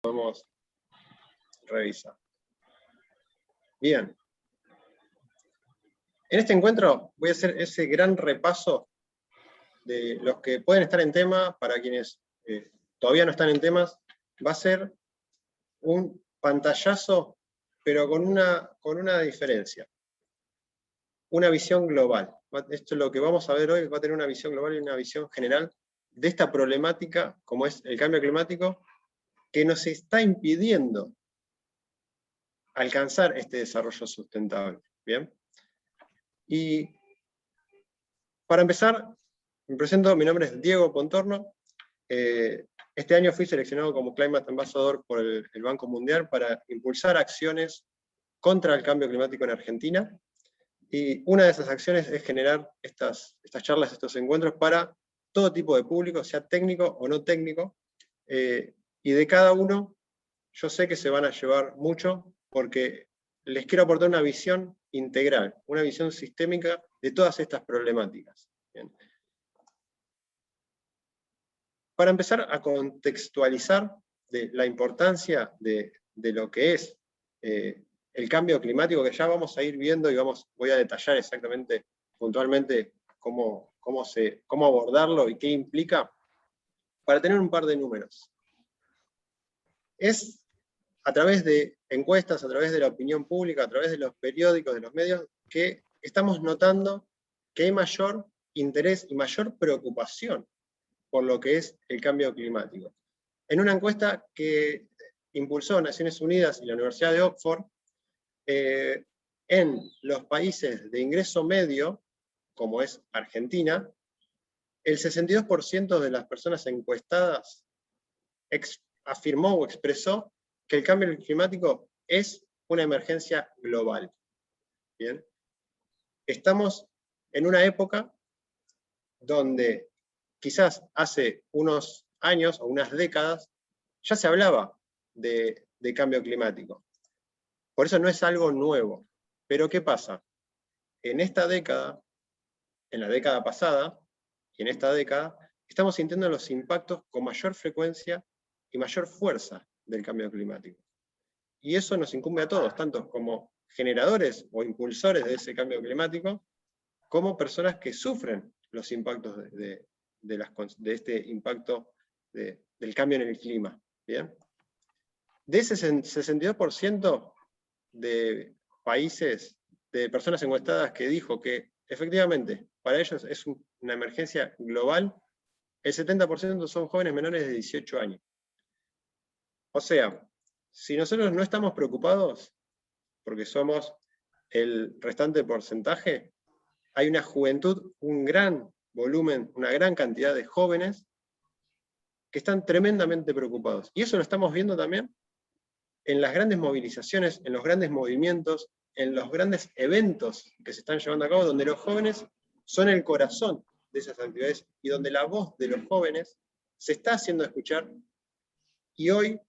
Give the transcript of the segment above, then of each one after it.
podemos revisar. Bien. En este encuentro voy a hacer ese gran repaso de los que pueden estar en tema, para quienes todavía no están en temas. Va a ser un pantallazo, pero con una diferencia. Una visión global. Esto es lo que vamos a ver hoy, va a tener una visión global y una visión general de esta problemática, como es el cambio climático, que nos está impidiendo alcanzar este desarrollo sustentable. ¿Bien? Y para empezar, me presento, mi nombre es Diego Pontorno. Este año fui seleccionado como Climate Ambassador por el Banco Mundial para impulsar acciones contra el cambio climático en Argentina. Y una de esas acciones es generar estas charlas, estos encuentros para todo tipo de público, sea técnico o no técnico. Y de cada uno, yo sé que se van a llevar mucho, porque les quiero aportar una visión integral, una visión sistémica de todas estas problemáticas. Bien. Para empezar a contextualizar de la importancia de lo que es el cambio climático, que ya vamos a ir viendo y voy a detallar exactamente, puntualmente, cómo abordarlo y qué implica, para tener un par de números. Es a través de encuestas, a través de la opinión pública, a través de los periódicos, de los medios, que estamos notando que hay mayor interés y mayor preocupación por lo que es el cambio climático. En una encuesta que impulsó Naciones Unidas y la Universidad de Oxford, en los países de ingreso medio, como es Argentina, el 62% de las personas encuestadas afirmó o expresó que el cambio climático es una emergencia global. ¿Bien? Estamos en una época donde quizás hace unos años o unas décadas ya se hablaba de cambio climático. Por eso no es algo nuevo. Pero ¿qué pasa? En esta década, en la década pasada, y en esta década, estamos sintiendo los impactos con mayor frecuencia y mayor fuerza del cambio climático. Y eso nos incumbe a todos, tanto como generadores o impulsores de ese cambio climático, como personas que sufren los impactos de este impacto del cambio en el clima. ¿Bien? De ese 62% de países, de personas encuestadas que dijo que efectivamente para ellos es una emergencia global, el 70% son jóvenes menores de 18 años. O sea, si nosotros no estamos preocupados, porque somos el restante porcentaje, hay una juventud, un gran volumen, una gran cantidad de jóvenes que están tremendamente preocupados. Y eso lo estamos viendo también en las grandes movilizaciones, en los grandes movimientos, en los grandes eventos que se están llevando a cabo, donde los jóvenes son el corazón de esas actividades y donde la voz de los jóvenes se está haciendo escuchar. Y hoy,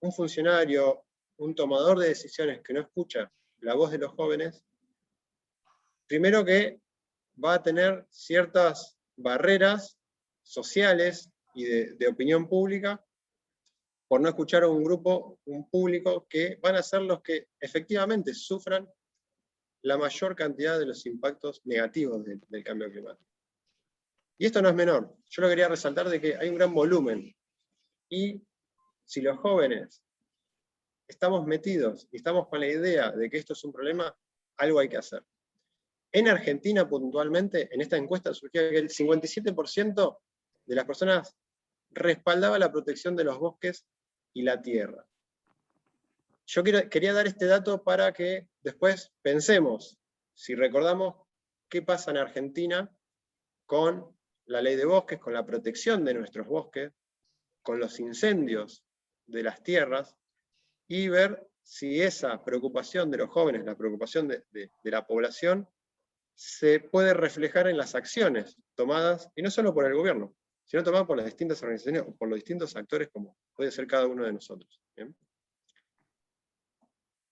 un funcionario, un tomador de decisiones que no escucha la voz de los jóvenes, primero que va a tener ciertas barreras sociales y de opinión pública por no escuchar a un grupo, un público, que van a ser los que efectivamente sufran la mayor cantidad de los impactos negativos del cambio climático. Y esto no es menor. Yo lo quería resaltar de que hay un gran volumen. Y si los jóvenes estamos metidos y estamos con la idea de que esto es un problema, algo hay que hacer. En Argentina, puntualmente, en esta encuesta surgía que el 57% de las personas respaldaba la protección de los bosques y la tierra. Yo quería dar este dato para que después pensemos, si recordamos, qué pasa en Argentina con la ley de bosques, con la protección de nuestros bosques, con los incendios de las tierras, y ver si esa preocupación de los jóvenes, la preocupación de la población, se puede reflejar en las acciones tomadas, y no solo por el gobierno, sino tomadas por las distintas organizaciones o por los distintos actores, como puede ser cada uno de nosotros. ¿Bien?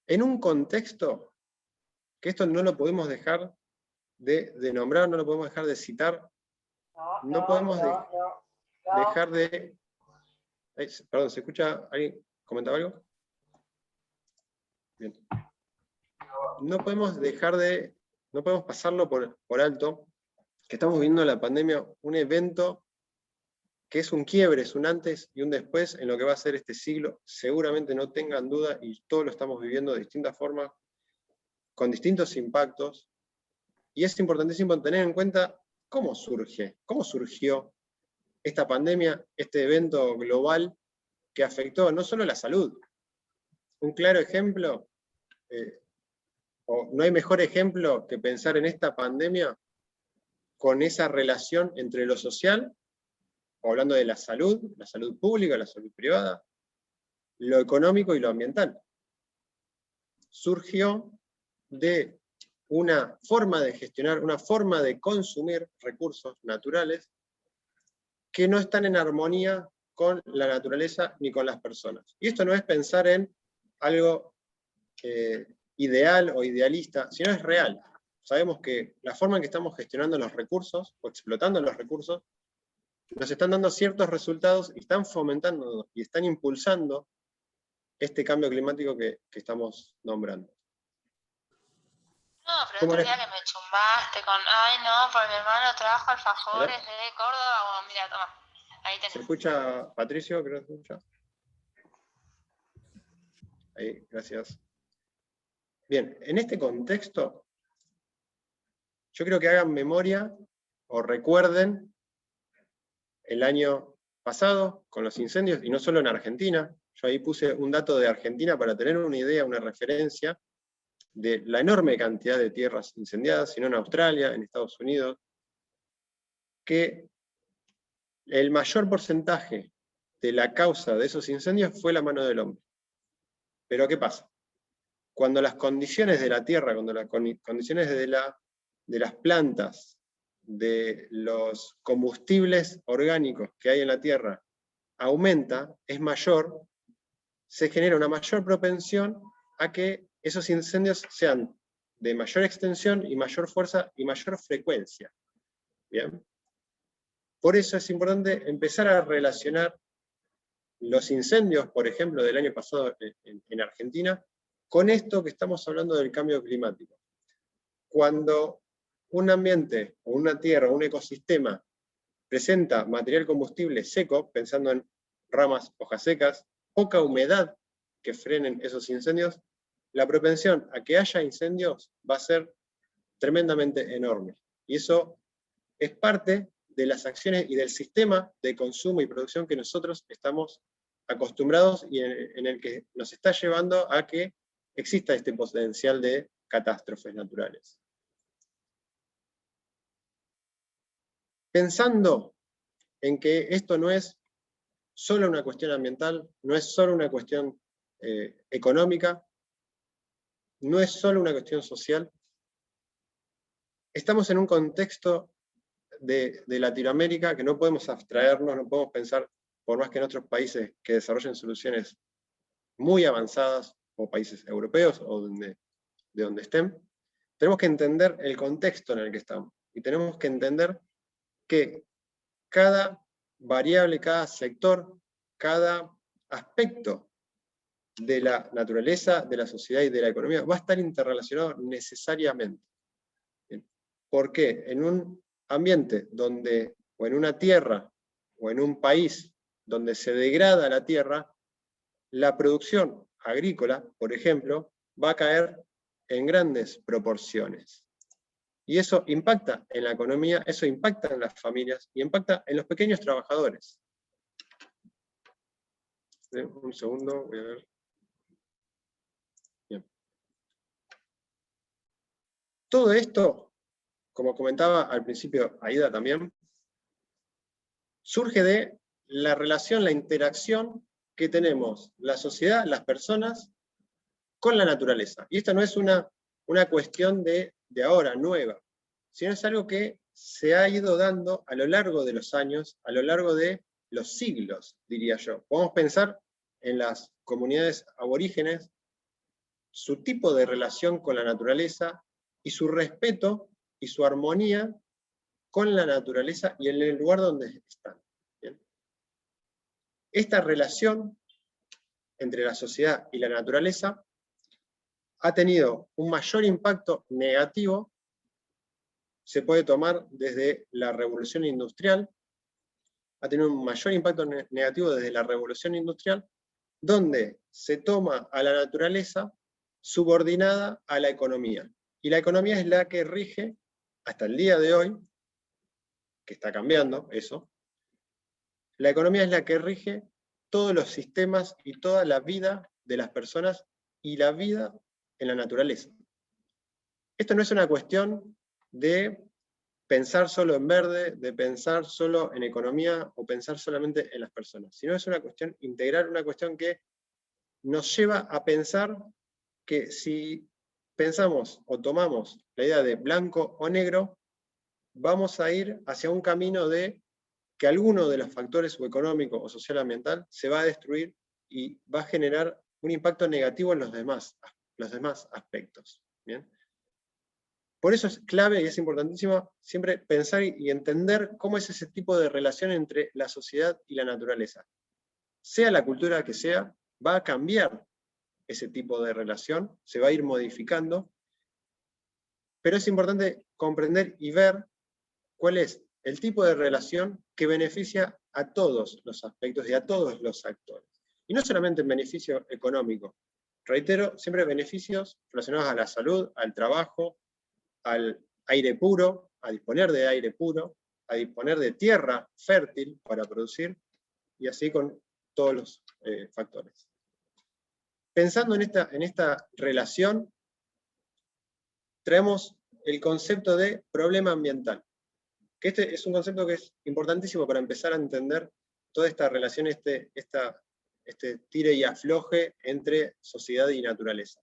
En un contexto que esto no lo podemos dejar de nombrar, no lo podemos dejar de citar, no podemos dejar de... Perdón, ¿se escucha alguien? ¿Comentaba algo? Bien. No podemos pasarlo por alto, que estamos viviendo la pandemia, un evento que es un quiebre, es un antes y un después en lo que va a ser este siglo. Seguramente no tengan duda, y todos lo estamos viviendo de distintas formas, con distintos impactos, y es importantísimo tener en cuenta cómo surgió esta pandemia, este evento global que afectó no solo la salud. Un claro ejemplo, o no hay mejor ejemplo que pensar en esta pandemia con esa relación entre lo social, o hablando de la salud pública, la salud privada, lo económico y lo ambiental. Surgió de una forma de gestionar, una forma de consumir recursos naturales que no están en armonía con la naturaleza ni con las personas. Y esto no es pensar en algo ideal o idealista, sino es real. Sabemos que la forma en que estamos gestionando los recursos, o explotando los recursos, nos están dando ciertos resultados y están fomentando y están impulsando este cambio climático que estamos nombrando. No, pero otro día que me chumbaste con, ay no, por mi hermano trabajo alfajores de Córdoba, bueno, mira, toma, ahí tenés. ¿Se escucha, Patricio? Creo que se escucha. Ahí, gracias. Bien, en este contexto, yo creo que hagan memoria o recuerden el año pasado con los incendios, y no solo en Argentina. Yo ahí puse un dato de Argentina para tener una idea, una referencia de la enorme cantidad de tierras incendiadas, sino en Australia, en Estados Unidos, que el mayor porcentaje de la causa de esos incendios fue la mano del hombre. Pero ¿qué pasa? Cuando las condiciones de la tierra, cuando las condiciones de las plantas, de los combustibles orgánicos que hay en la tierra, aumenta, es mayor, se genera una mayor propensión a que esos incendios sean de mayor extensión y mayor fuerza y mayor frecuencia. ¿Bien? Por eso es importante empezar a relacionar los incendios, por ejemplo, del año pasado en Argentina, con esto que estamos hablando del cambio climático. Cuando un ambiente, o una tierra, o un ecosistema presenta material combustible seco, pensando en ramas, hojas secas, poca humedad que frenen esos incendios, la propensión a que haya incendios va a ser tremendamente enorme. Y eso es parte de las acciones y del sistema de consumo y producción que nosotros estamos acostumbrados y en el que nos está llevando a que exista este potencial de catástrofes naturales. Pensando en que esto no es solo una cuestión ambiental, no es solo una cuestión económica, no es solo una cuestión social, estamos en un contexto de Latinoamérica que no podemos abstraernos, no podemos pensar, por más que en otros países que desarrollen soluciones muy avanzadas, o países europeos, o de donde estén, tenemos que entender el contexto en el que estamos, y tenemos que entender que cada variable, cada sector, cada aspecto de la naturaleza, de la sociedad y de la economía va a estar interrelacionado necesariamente. ¿Por qué? En un ambiente donde, o en una tierra, o en un país donde se degrada la tierra, la producción agrícola, por ejemplo, va a caer en grandes proporciones. Y eso impacta en la economía, eso impacta en las familias, y impacta en los pequeños trabajadores. Un segundo, voy a ver. Bien. Todo esto, como comentaba al principio Aida también, surge de la relación, la interacción que tenemos la sociedad, las personas, con la naturaleza. Y esto no es una cuestión de ahora, nueva, sino es algo que se ha ido dando a lo largo de los años, a lo largo de los siglos, diría yo. Podemos pensar en las comunidades aborígenes, su tipo de relación con la naturaleza y su respeto y su armonía con la naturaleza y en el lugar donde están. ¿Bien? Esta relación entre la sociedad y la naturaleza ha tenido un mayor impacto negativo, se puede tomar desde la revolución industrial, ha tenido un mayor impacto negativo desde la revolución industrial, donde se toma a la naturaleza subordinada a la economía. Y la economía es la que rige, hasta el día de hoy, que está cambiando eso, la economía es la que rige todos los sistemas y toda la vida de las personas y la vida en la naturaleza. Esto no es una cuestión de pensar solo en verde, de pensar solo en economía o pensar solamente en las personas, sino es una cuestión integral, una cuestión que nos lleva a pensar que si pensamos o tomamos la idea de blanco o negro, vamos a ir hacia un camino de que alguno de los factores o económico o social ambiental se va a destruir y va a generar un impacto negativo en los demás aspectos. ¿Bien? Por eso es clave y es importantísimo siempre pensar y entender cómo es ese tipo de relación entre la sociedad y la naturaleza. Sea la cultura que sea, va a cambiar ese tipo de relación, se va a ir modificando, pero es importante comprender y ver cuál es el tipo de relación que beneficia a todos los aspectos y a todos los actores. Y no solamente en beneficio económico, reitero, siempre beneficios relacionados a la salud, al trabajo, al aire puro, a disponer de aire puro, a disponer de tierra fértil para producir, y así con todos los factores. Pensando en esta relación, traemos el concepto de problema ambiental, que este es un concepto que es importantísimo para empezar a entender toda esta relación, este tire y afloje entre sociedad y naturaleza.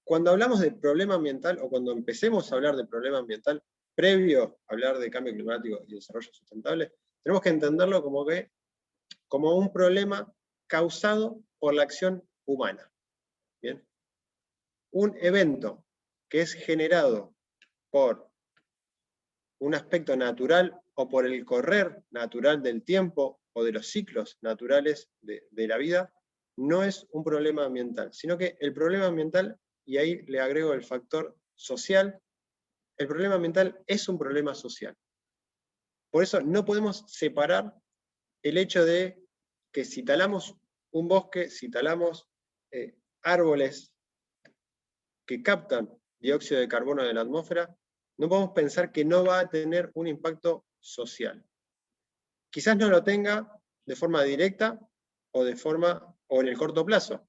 Cuando hablamos de problema ambiental, o cuando empecemos a hablar de problema ambiental, previo a hablar de cambio climático y desarrollo sustentable, tenemos que entenderlo como un problema causado por la acción humana. ¿Bien? Un evento que es generado por un aspecto natural o por el correr natural del tiempo o de los ciclos naturales de la vida, no es un problema ambiental, sino que el problema ambiental, y ahí le agrego el factor social, el problema ambiental es un problema social. Por eso no podemos separar el hecho de que si talamos un bosque, si talamos árboles que captan dióxido de carbono de la atmósfera, no podemos pensar que no va a tener un impacto social. Quizás no lo tenga de forma directa o en el corto plazo,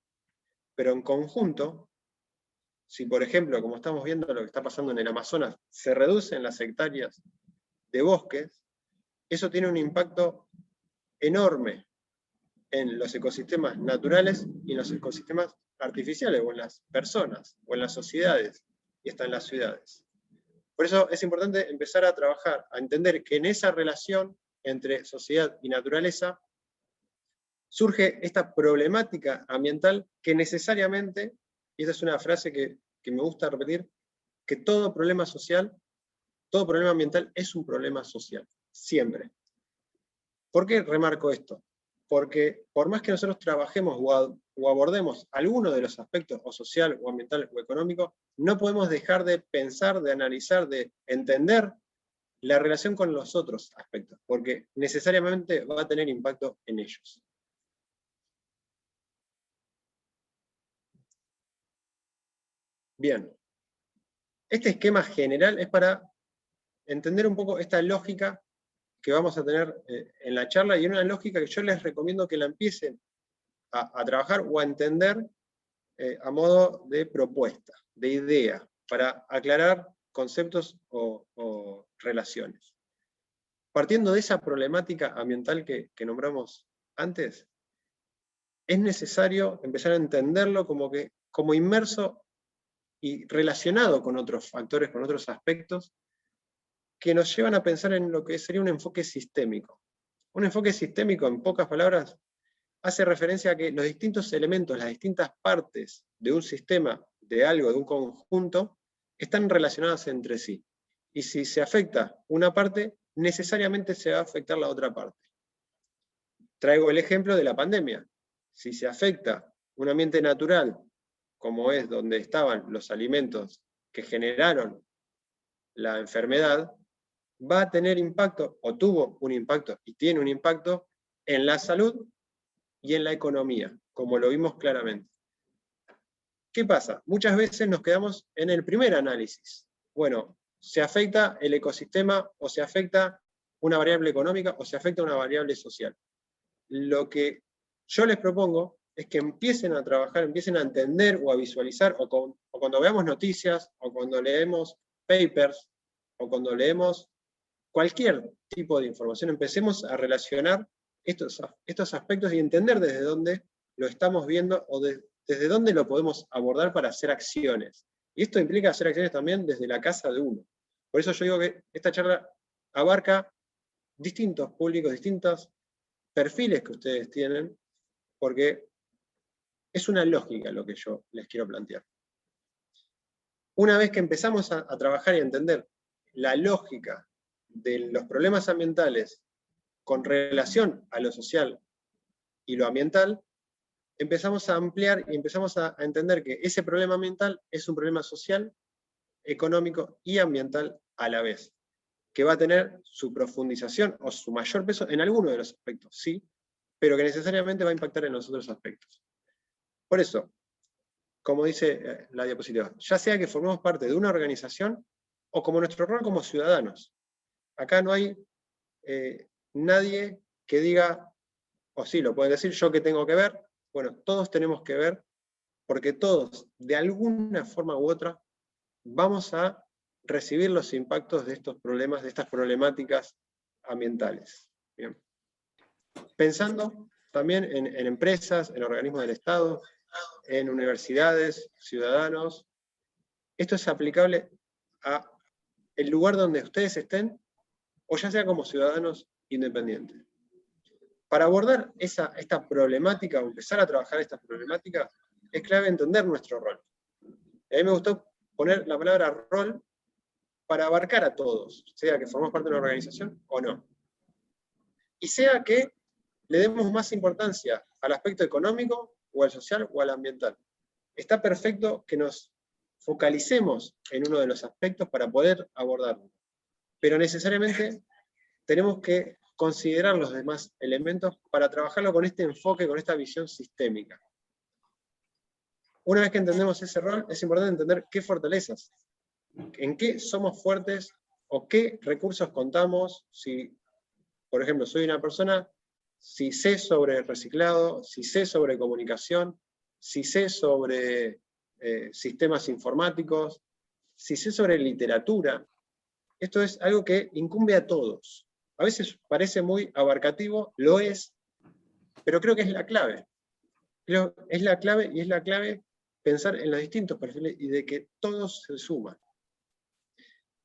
pero en conjunto, si por ejemplo, como estamos viendo lo que está pasando en el Amazonas, se reducen las hectáreas de bosques, eso tiene un impacto enorme en los ecosistemas naturales y en los ecosistemas artificiales, o en las personas, o en las sociedades, y hasta en las ciudades. Por eso es importante empezar a trabajar, a entender que en esa relación entre sociedad y naturaleza surge esta problemática ambiental que necesariamente, y esta es una frase que me gusta repetir, que todo problema social, todo problema ambiental es un problema social, siempre. ¿Por qué remarco esto? Porque por más que nosotros trabajemos o abordemos alguno de los aspectos, o social, o ambiental, o económico, no podemos dejar de pensar, de analizar, de entender la relación con los otros aspectos, porque necesariamente va a tener impacto en ellos. Bien. Este esquema general es para entender un poco esta lógica que vamos a tener en la charla, y una lógica que yo les recomiendo que la empiecen a trabajar o a entender a modo de propuesta, de idea, para aclarar conceptos o relaciones. Partiendo de esa problemática ambiental que nombramos antes, es necesario empezar a entenderlo como inmerso y relacionado con otros factores, con otros aspectos, que nos llevan a pensar en lo que sería un enfoque sistémico. Un enfoque sistémico, en pocas palabras, hace referencia a que los distintos elementos, las distintas partes de un sistema, de algo, de un conjunto, están relacionadas entre sí. Y si se afecta una parte, necesariamente se va a afectar la otra parte. Traigo el ejemplo de la pandemia. Si se afecta un ambiente natural, como es donde estaban los alimentos que generaron la enfermedad, va a tener impacto, o tuvo un impacto, y tiene un impacto, en la salud y en la economía, como lo vimos claramente. ¿Qué pasa? Muchas veces nos quedamos en el primer análisis. Bueno, se afecta el ecosistema, o se afecta una variable económica, o se afecta una variable social. Lo que yo les propongo es que empiecen a trabajar, empiecen a entender o a visualizar, o cuando veamos noticias, o cuando leemos papers, o cuando leemos cualquier tipo de información, empecemos a relacionar estos aspectos y entender desde dónde lo estamos viendo o desde dónde lo podemos abordar para hacer acciones. Y esto implica hacer acciones también desde la casa de uno. Por eso yo digo que esta charla abarca distintos públicos, distintos perfiles que ustedes tienen, porque es una lógica lo que yo les quiero plantear. Una vez que empezamos a trabajar y a entender la lógica de los problemas ambientales con relación a lo social y lo ambiental, empezamos a ampliar y empezamos a entender que ese problema ambiental es un problema social, económico y ambiental a la vez, que va a tener su profundización o su mayor peso en alguno de los aspectos, sí, pero que necesariamente va a impactar en los otros aspectos. Por eso, como dice la diapositiva, ya sea que formemos parte de una organización o como nuestro rol como ciudadanos. Acá no hay nadie que diga, o sí, lo pueden decir, yo que tengo que ver. Bueno, todos tenemos que ver, porque todos, de alguna forma u otra, vamos a recibir los impactos de estos problemas, de estas problemáticas ambientales. Bien. Pensando también en empresas, en organismos del Estado, en universidades, ciudadanos. Esto es aplicable a el lugar donde ustedes estén, o ya sea como ciudadanos independientes. Para abordar esta problemática, o empezar a trabajar esta problemática, es clave entender nuestro rol. A mí me gustó poner la palabra rol para abarcar a todos, sea que formemos parte de una organización o no. Y sea que le demos más importancia al aspecto económico, o al social, o al ambiental. Está perfecto que nos focalicemos en uno de los aspectos para poder abordarlo. Pero necesariamente tenemos que considerar los demás elementos para trabajarlo con este enfoque, con esta visión sistémica. Una vez que entendemos ese rol, es importante entender qué fortalezas, en qué somos fuertes o qué recursos contamos. Si, por ejemplo, soy una persona, si sé sobre reciclado, si sé sobre comunicación, si sé sobre sistemas informáticos, si sé sobre literatura. Esto es algo que incumbe a todos. A veces parece muy abarcativo, lo es, pero creo que es la clave. Es la clave, y es la clave pensar en los distintos perfiles y de que todos se suman.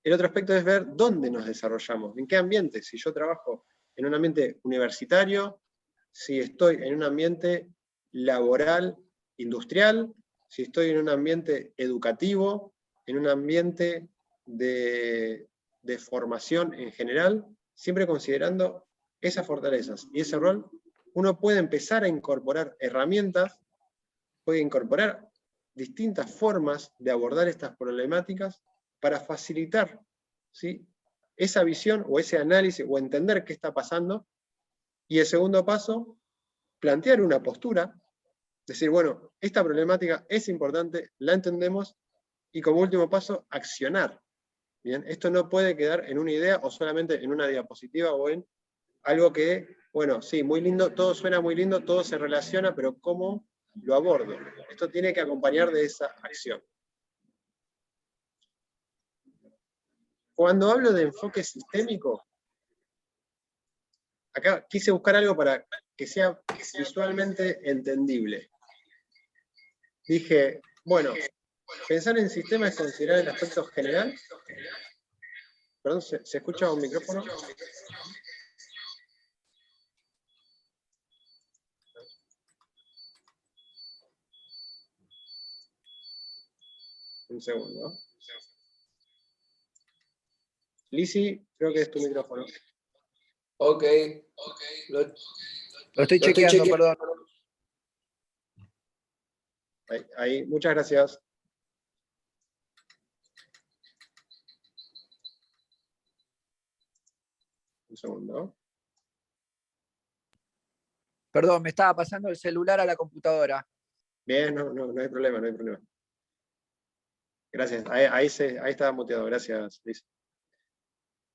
El otro aspecto es ver dónde nos desarrollamos, en qué ambiente. Si yo trabajo en un ambiente universitario, si estoy en un ambiente laboral, industrial, si estoy en un ambiente educativo, en un ambiente de formación en general, siempre considerando esas fortalezas y ese rol, uno puede empezar a incorporar herramientas, puede incorporar distintas formas de abordar estas problemáticas para facilitar, ¿sí?, esa visión o ese análisis o entender qué está pasando. Y el segundo paso, plantear una postura, decir, bueno, esta problemática es importante, la entendemos, y como último paso, accionar. Bien, esto no puede quedar en una idea o solamente en una diapositiva o en algo que, bueno, sí, muy lindo, todo suena muy lindo, todo se relaciona, pero ¿cómo lo abordo? Esto tiene que acompañar de esa acción. Cuando hablo de enfoque sistémico, acá quise buscar algo para que sea visualmente entendible. Dije, bueno, pensar en sistema es considerar el aspecto general. Perdón, ¿se escucha un micrófono? Un segundo. Lizzy, creo que es tu micrófono. Ok. Lo Lo estoy chequeando, perdón. Ahí, muchas gracias. Un segundo. Perdón, me estaba pasando el celular a la computadora. Bien, no hay problema, no hay problema. Gracias, ahí estaba muteado, gracias, Luis.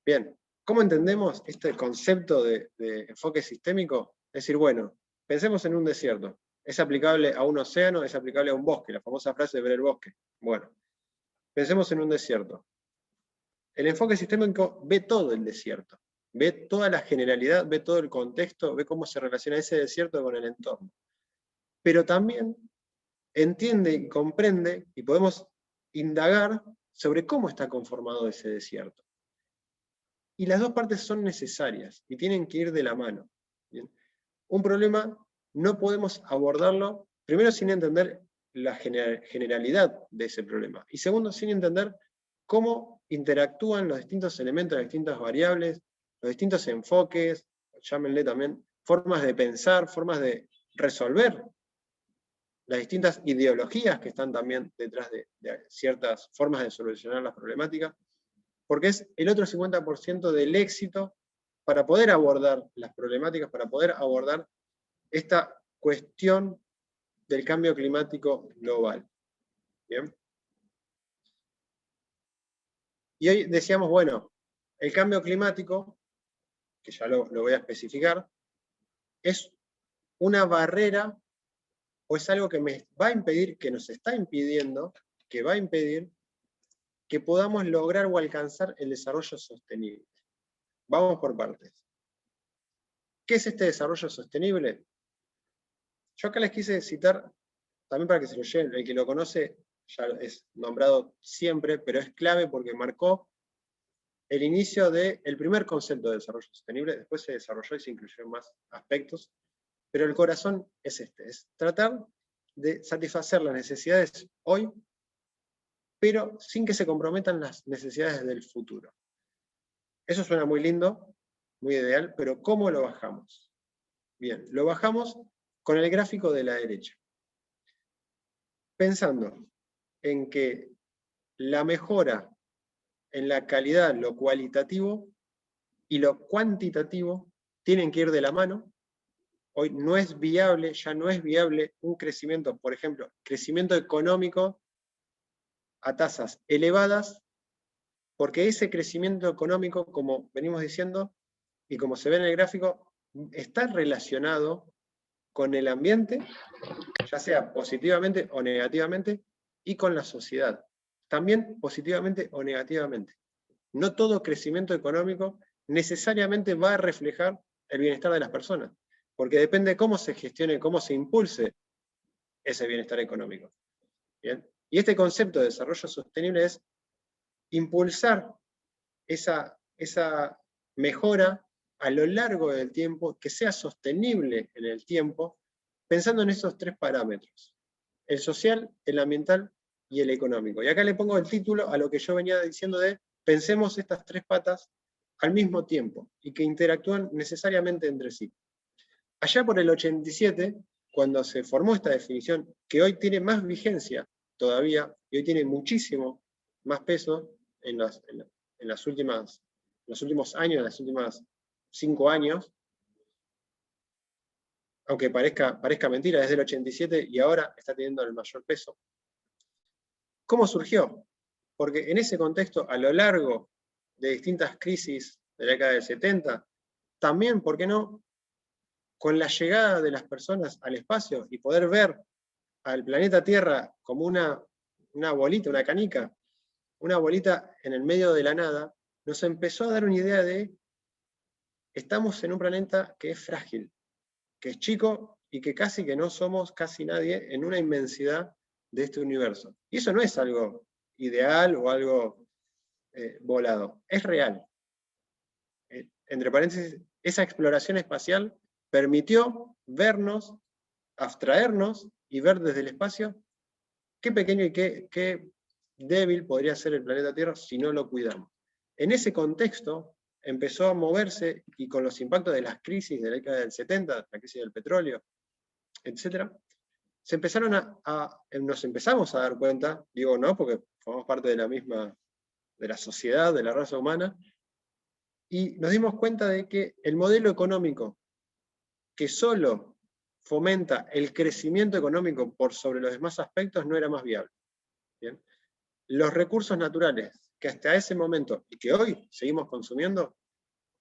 Bien, ¿cómo entendemos este concepto de enfoque sistémico? Es decir, bueno, pensemos en un desierto. ¿Es aplicable a un océano? ¿Es aplicable a un bosque? La famosa frase de ver el bosque. Bueno, pensemos en un desierto. El enfoque sistémico ve todo el desierto, ve toda la generalidad, ve todo el contexto, ve cómo se relaciona ese desierto con el entorno. Pero también entiende y comprende, y podemos indagar sobre cómo está conformado ese desierto. Y las dos partes son necesarias y tienen que ir de la mano. ¿Bien? Un problema no podemos abordarlo, primero sin entender la generalidad de ese problema, y segundo sin entender cómo interactúan los distintos elementos, las distintas variables, los distintos enfoques, llámenle también formas de pensar, formas de resolver, las distintas ideologías que están también detrás de ciertas formas de solucionar las problemáticas, porque es el otro 50% del éxito para poder abordar las problemáticas, para poder abordar esta cuestión del cambio climático global. ¿Bien? Y hoy decíamos, bueno, el cambio climático, que ya lo voy a especificar, es una barrera o es algo que me va a impedir, que nos está impidiendo, que va a impedir que podamos lograr o alcanzar el desarrollo sostenible. Vamos por partes. ¿Qué es este desarrollo sostenible? Yo acá les quise citar, también para que se lo lleven, el que lo conoce ya es nombrado siempre, pero es clave porque marcó el inicio del primer concepto de desarrollo sostenible, después se desarrolló y se incluyeron más aspectos, pero el corazón es este, es tratar de satisfacer las necesidades hoy, pero sin que se comprometan las necesidades del futuro. Eso suena muy lindo, muy ideal, pero ¿cómo lo bajamos? Bien, lo bajamos con el gráfico de la derecha. Pensando en que la mejora en la calidad, lo cualitativo y lo cuantitativo tienen que ir de la mano. Hoy no es viable, ya no es viable un crecimiento, por ejemplo, crecimiento económico a tasas elevadas, porque ese crecimiento económico, como venimos diciendo, y como se ve en el gráfico, está relacionado con el ambiente, ya sea positivamente o negativamente, y con la sociedad, también positivamente o negativamente. No todo crecimiento económico necesariamente va a reflejar el bienestar de las personas, porque depende de cómo se gestione, cómo se impulse ese bienestar económico. ¿Bien? Y este concepto de desarrollo sostenible es impulsar esa mejora a lo largo del tiempo, que sea sostenible en el tiempo, pensando en esos tres parámetros: el social, el ambiental y el económico. Y acá le pongo el título a lo que yo venía diciendo de pensemos estas tres patas al mismo tiempo y que interactúan necesariamente entre sí. Allá por el 87, cuando se formó esta definición, que hoy tiene más vigencia todavía, y hoy tiene muchísimo más peso en los últimos años, en las últimas 5 años, aunque parezca mentira, desde el 87 y ahora está teniendo el mayor peso. ¿Cómo surgió? Porque en ese contexto, a lo largo de distintas crisis de la década del 70, también, ¿por qué no?, con la llegada de las personas al espacio y poder ver al planeta Tierra como una bolita, una canica, una bolita en el medio de la nada, nos empezó a dar una idea de estamos en un planeta que es frágil, que es chico y que casi que no somos casi nadie en una inmensidad de este universo. Y eso no es algo ideal o algo volado, es real. Entre paréntesis, esa exploración espacial permitió vernos, abstraernos y ver desde el espacio qué pequeño y qué débil podría ser el planeta Tierra si no lo cuidamos. En ese contexto empezó a moverse, y con los impactos de las crisis de la década del 70, la crisis del petróleo, etc., nos empezamos a dar cuenta, digo no, porque formamos parte de la sociedad, de la raza humana, y nos dimos cuenta de que el modelo económico que solo fomenta el crecimiento económico por sobre los demás aspectos no era más viable. ¿Bien? Los recursos naturales que hasta ese momento y que hoy seguimos consumiendo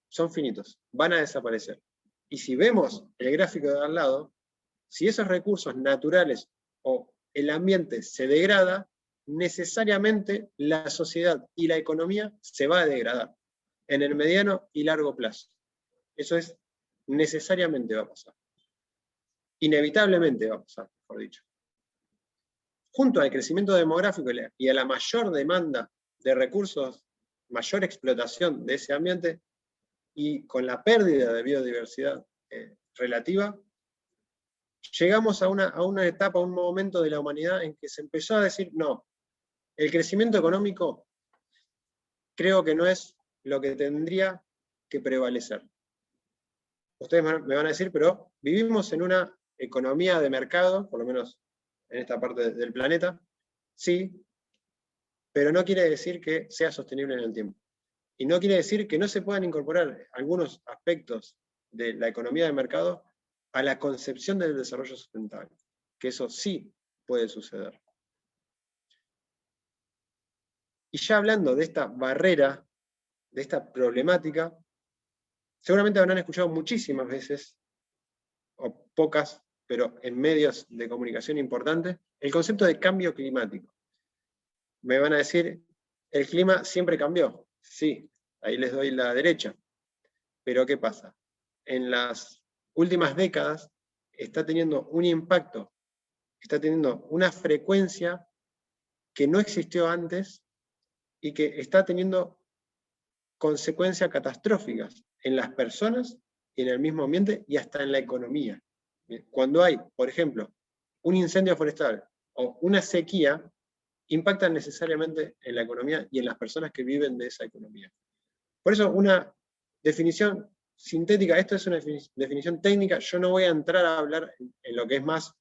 son finitos, van a desaparecer. Y si vemos el gráfico de al lado, si esos recursos naturales o el ambiente se degrada, necesariamente la sociedad y la economía se va a degradar en el mediano y largo plazo. Eso es, necesariamente va a pasar. Inevitablemente va a pasar, mejor dicho. Junto al crecimiento demográfico y a la mayor demanda de recursos, mayor explotación de ese ambiente, y con la pérdida de biodiversidad relativa, llegamos a una etapa, a un momento de la humanidad en que se empezó a decir, no, el crecimiento económico creo que no es lo que tendría que prevalecer. Ustedes me van a decir, pero vivimos en una economía de mercado, por lo menos en esta parte del planeta, sí, pero no quiere decir que sea sostenible en el tiempo. Y no quiere decir que no se puedan incorporar algunos aspectos de la economía de mercado a la concepción del desarrollo sustentable, que eso sí puede suceder. Y ya hablando de esta barrera, de esta problemática, seguramente habrán escuchado muchísimas veces, o pocas, pero en medios de comunicación importantes, el concepto de cambio climático. Me van a decir, el clima siempre cambió. Sí, ahí les doy la derecha. Pero ¿qué pasa? En las últimas décadas está teniendo un impacto, está teniendo una frecuencia que no existió antes y que está teniendo consecuencias catastróficas en las personas y en el mismo ambiente y hasta en la economía. Cuando hay, por ejemplo, un incendio forestal o una sequía, impactan necesariamente en la economía y en las personas que viven de esa economía. Por eso una definición sintética, esto es una definición técnica, yo no voy a entrar a hablar en lo que es más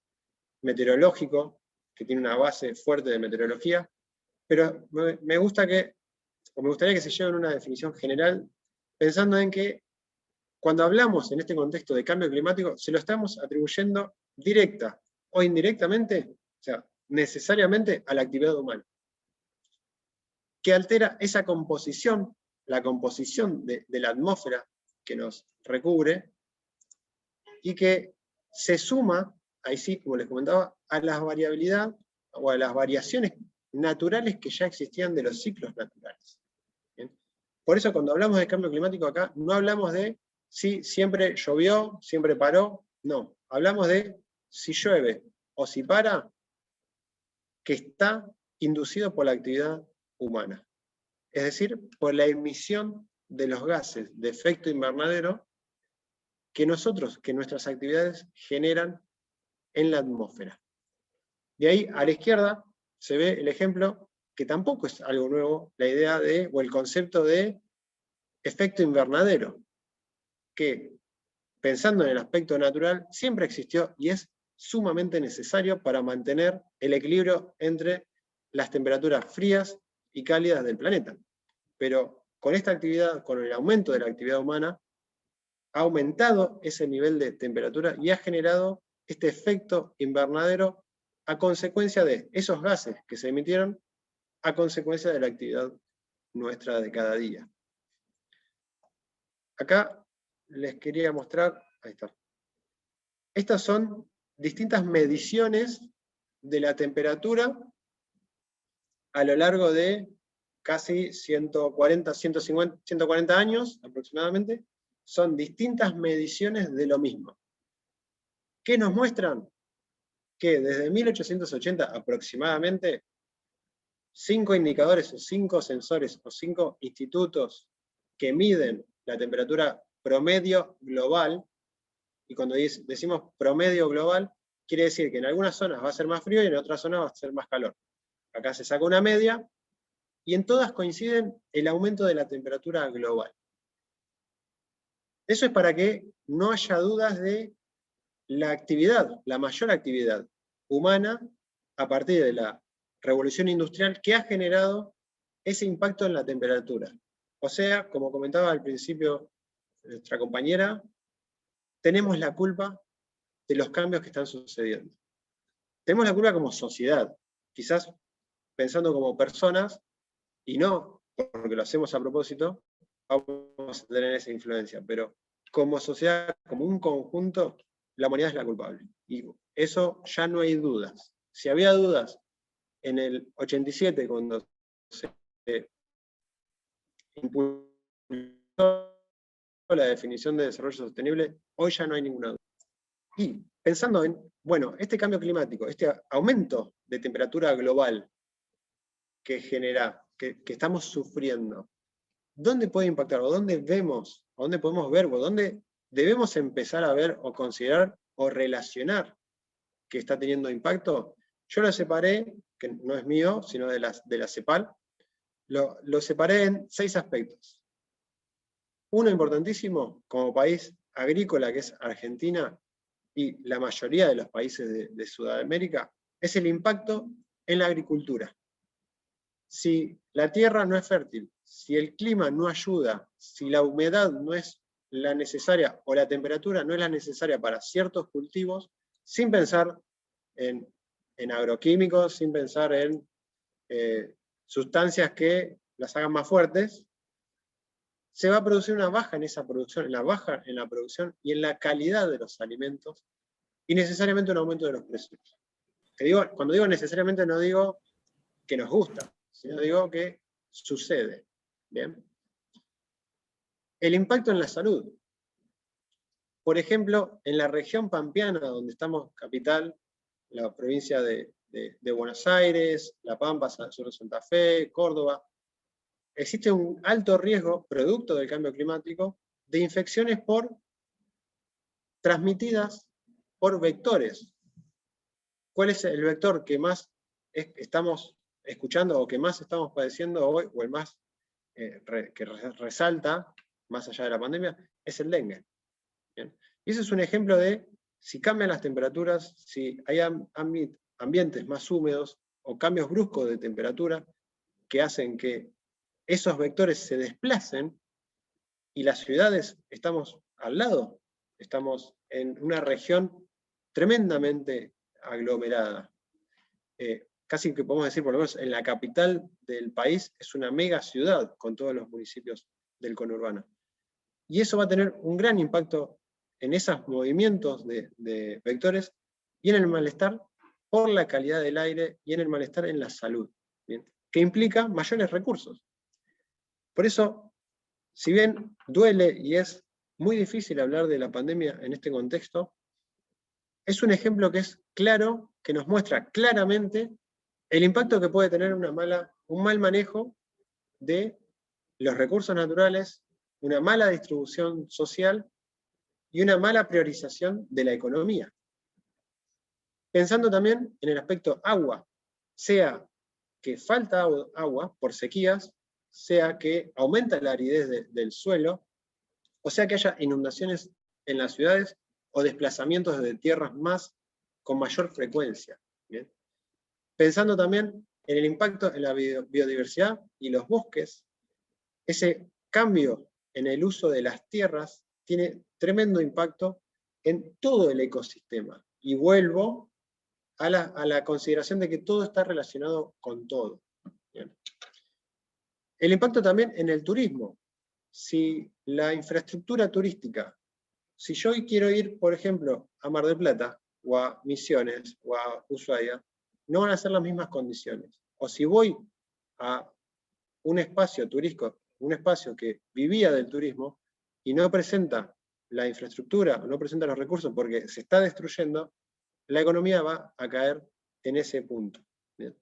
meteorológico, que tiene una base fuerte de meteorología, pero me gustaría que se lleven una definición general, pensando en que cuando hablamos en este contexto de cambio climático, se lo estamos atribuyendo directa o indirectamente, o sea, necesariamente a la actividad humana, que altera esa composición, la composición de la atmósfera que nos recubre, y que se suma, ahí sí, como les comentaba, a la variabilidad o a las variaciones naturales que ya existían de los ciclos naturales. ¿Bien? Por eso cuando hablamos de cambio climático acá, no hablamos de si siempre llovió, siempre paró, no. Hablamos de si llueve o si para, que está inducido por la actividad humana. Es decir, por la emisión de los gases de efecto invernadero que nuestras actividades generan en la atmósfera. De ahí a la izquierda se ve el ejemplo, que tampoco es algo nuevo, la idea o el concepto de efecto invernadero, que pensando en el aspecto natural siempre existió y es sumamente necesario para mantener el equilibrio entre las temperaturas frías y cálidas del planeta. Pero con esta actividad, con el aumento de la actividad humana, ha aumentado ese nivel de temperatura y ha generado este efecto invernadero a consecuencia de esos gases que se emitieron, a consecuencia de la actividad nuestra de cada día. Acá les quería mostrar, ahí está. Estas son distintas mediciones de la temperatura a lo largo de casi 140 años aproximadamente. Son distintas mediciones de lo mismo. ¿Qué nos muestran? Que desde 1880 aproximadamente, 5 indicadores o 5 sensores o 5 institutos que miden la temperatura promedio global, y cuando decimos promedio global, quiere decir que en algunas zonas va a ser más frío y en otras zonas va a ser más calor. Acá se saca una media, y en todas coinciden el aumento de la temperatura global. Eso es para que no haya dudas de la actividad, la mayor actividad humana a partir de la revolución industrial que ha generado ese impacto en la temperatura. O sea, como comentaba al principio nuestra compañera, tenemos la culpa de los cambios que están sucediendo. Tenemos la culpa como sociedad, quizás pensando como personas, y no porque lo hacemos a propósito, vamos a tener esa influencia, pero como sociedad, como un conjunto, la humanidad es la culpable. Y eso ya no hay dudas. Si había dudas en el 87, cuando se impulsó la definición de desarrollo sostenible, hoy ya no hay ninguna duda. Y pensando en, bueno, este cambio climático, este aumento de temperatura global que genera, que estamos sufriendo, ¿dónde puede impactar? ¿O dónde vemos? ¿O dónde podemos ver? ¿O dónde debemos empezar a ver o considerar o relacionar que está teniendo impacto? Yo lo separé, que no es mío, sino de la CEPAL, lo separé en 6 aspectos. Uno importantísimo, como país agrícola que es Argentina, y la mayoría de los países de Sudamérica, es el impacto en la agricultura. Si la tierra no es fértil, si el clima no ayuda, si la humedad no es la necesaria o la temperatura no es la necesaria para ciertos cultivos, sin pensar en agroquímicos, sin pensar en sustancias que las hagan más fuertes, se va a producir una baja en esa producción, baja en la producción y en la calidad de los alimentos, y necesariamente un aumento de los precios. Cuando digo necesariamente no digo que nos gusta, sino digo que sucede. ¿Bien? El impacto en la salud. Por ejemplo, en la región pampeana, donde estamos capital, la provincia de Buenos Aires, La Pampa, sur de Santa Fe, Córdoba, existe un alto riesgo, producto del cambio climático, de infecciones transmitidas por vectores. ¿Cuál es el vector que más estamos escuchando o que más estamos padeciendo hoy, o el más que resalta, más allá de la pandemia, es el dengue? ¿Bien? Y ese es un ejemplo de, si cambian las temperaturas, si hay ambientes más húmedos, o cambios bruscos de temperatura, que hacen que esos vectores se desplacen, y las ciudades estamos al lado, estamos en una región tremendamente aglomerada. Casi que podemos decir, por lo menos en la capital del país, es una mega ciudad con todos los municipios del conurbano. Y eso va a tener un gran impacto en esos movimientos de vectores y en el malestar por la calidad del aire y en el malestar en la salud, ¿bien? Que implica mayores recursos. Por eso, si bien duele y es muy difícil hablar de la pandemia en este contexto, es un ejemplo que es claro, que nos muestra claramente el impacto que puede tener un mal manejo de los recursos naturales, una mala distribución social y una mala priorización de la economía. Pensando también en el aspecto agua, sea que falta agua por sequías, sea que aumenta la aridez del suelo, o sea que haya inundaciones en las ciudades o desplazamientos de tierras con mayor frecuencia. ¿Bien? Pensando también en el impacto en la biodiversidad y los bosques, ese cambio en el uso de las tierras tiene tremendo impacto en todo el ecosistema. Y vuelvo a la consideración de que todo está relacionado con todo. Bien. El impacto también en el turismo. Si la infraestructura turística, si yo hoy quiero ir, por ejemplo, a Mar del Plata, o a Misiones, o a Ushuaia, no van a ser las mismas condiciones. O si voy a un espacio turístico, un espacio que vivía del turismo, y no presenta la infraestructura, no presenta los recursos porque se está destruyendo, la economía va a caer en ese punto. ¿Bien?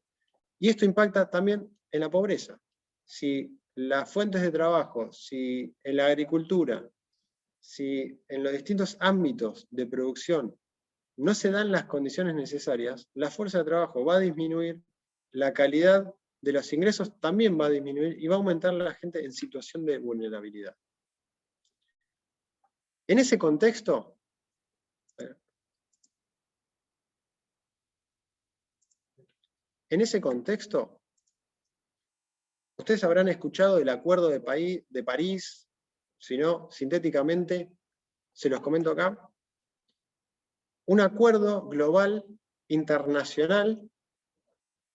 Y esto impacta también en la pobreza. Si las fuentes de trabajo, si en la agricultura, si en los distintos ámbitos de producción no se dan las condiciones necesarias, la fuerza de trabajo va a disminuir, la calidad de los ingresos también va a disminuir y va a aumentar la gente en situación de vulnerabilidad. En ese contexto, en ese contexto, ustedes habrán escuchado el Acuerdo de París, si no, sintéticamente, se los comento acá. Un acuerdo global internacional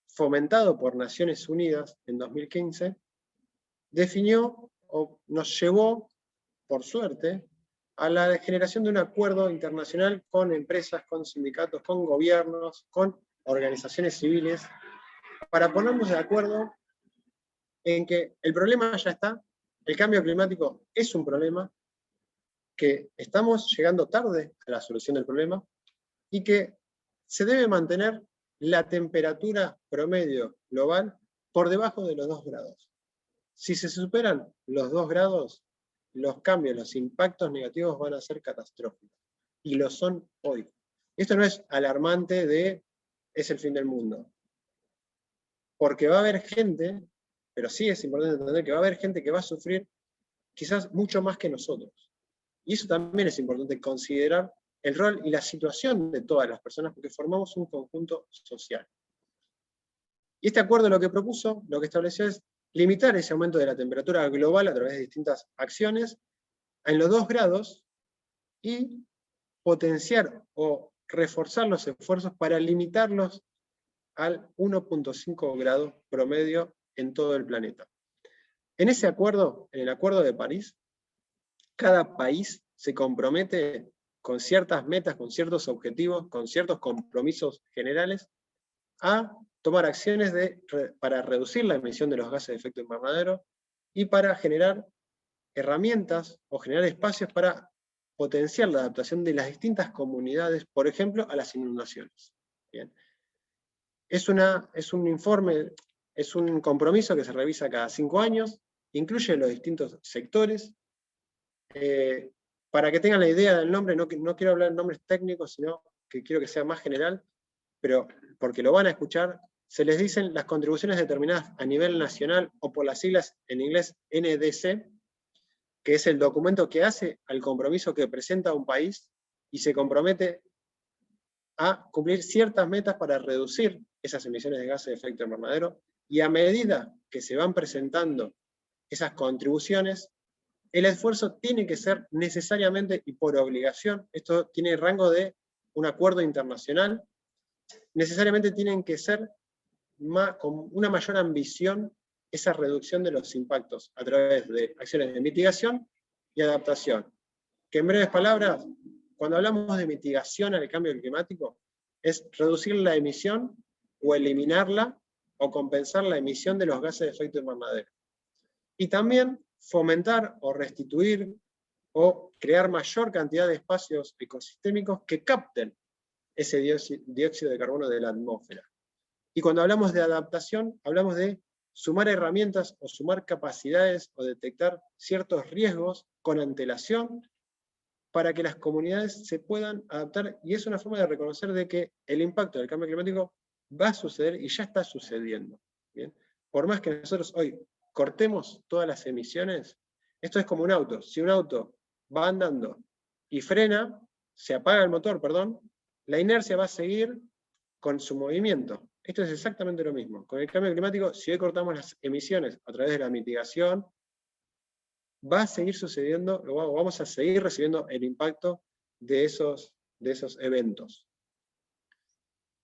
fomentado por Naciones Unidas en 2015, definió o nos llevó, por suerte, a la generación de un acuerdo internacional con empresas, con sindicatos, con gobiernos, con organizaciones civiles, para ponernos de acuerdo en que el problema ya está, el cambio climático es un problema, que estamos llegando tarde a la solución del problema y que se debe mantener la temperatura promedio global por debajo de los 2 grados. Si se superan los 2 grados, los cambios, los impactos negativos van a ser catastróficos. Y lo son hoy. Esto no es alarmante de es el fin del mundo. Porque va a haber gente, pero sí es importante entender que va a haber gente que va a sufrir quizás mucho más que nosotros. Y eso también es importante considerar el rol y la situación de todas las personas, porque formamos un conjunto social. Y este acuerdo lo que propuso, lo que estableció es limitar ese aumento de la temperatura global a través de distintas acciones en los 2 grados y potenciar o reforzar los esfuerzos para limitarlos al 1.5 grados promedio en todo el planeta. En ese acuerdo, en el Acuerdo de París, cada país se compromete con ciertas metas, con ciertos objetivos, con ciertos compromisos generales, a tomar acciones para reducir la emisión de los gases de efecto invernadero y para generar herramientas o generar espacios para potenciar la adaptación de las distintas comunidades, por ejemplo, a las inundaciones. Bien. Es un informe, es un compromiso que se revisa cada 5 años, incluye los distintos sectores. Para que tengan la idea del nombre, no quiero hablar de nombres técnicos, sino que quiero que sea más general, pero porque lo van a escuchar, se les dicen las contribuciones determinadas a nivel nacional o por las siglas en inglés NDC, que es el documento que hace al compromiso que presenta un país y se compromete a cumplir ciertas metas para reducir esas emisiones de gases de efecto invernadero, y a medida que se van presentando esas contribuciones, el esfuerzo tiene que ser necesariamente y por obligación, esto tiene rango de un acuerdo internacional, necesariamente tienen que ser con una mayor ambición esa reducción de los impactos a través de acciones de mitigación y adaptación. Que en breves palabras, cuando hablamos de mitigación al cambio climático, es reducir la emisión o eliminarla o compensar la emisión de los gases de efecto invernadero. Y también fomentar o restituir o crear mayor cantidad de espacios ecosistémicos que capten ese dióxido de carbono de la atmósfera. Y cuando hablamos de adaptación, hablamos de sumar herramientas o sumar capacidades o detectar ciertos riesgos con antelación para que las comunidades se puedan adaptar, y es una forma de reconocer de que el impacto del cambio climático va a suceder y ya está sucediendo. ¿Bien? Por más que nosotros hoy cortemos todas las emisiones, esto es como un auto. Si un auto va andando y frena, se apaga el motor, perdón, la inercia va a seguir con su movimiento. Esto es exactamente lo mismo. Con el cambio climático, si hoy cortamos las emisiones a través de la mitigación, va a seguir sucediendo, o vamos a seguir recibiendo el impacto de esos eventos.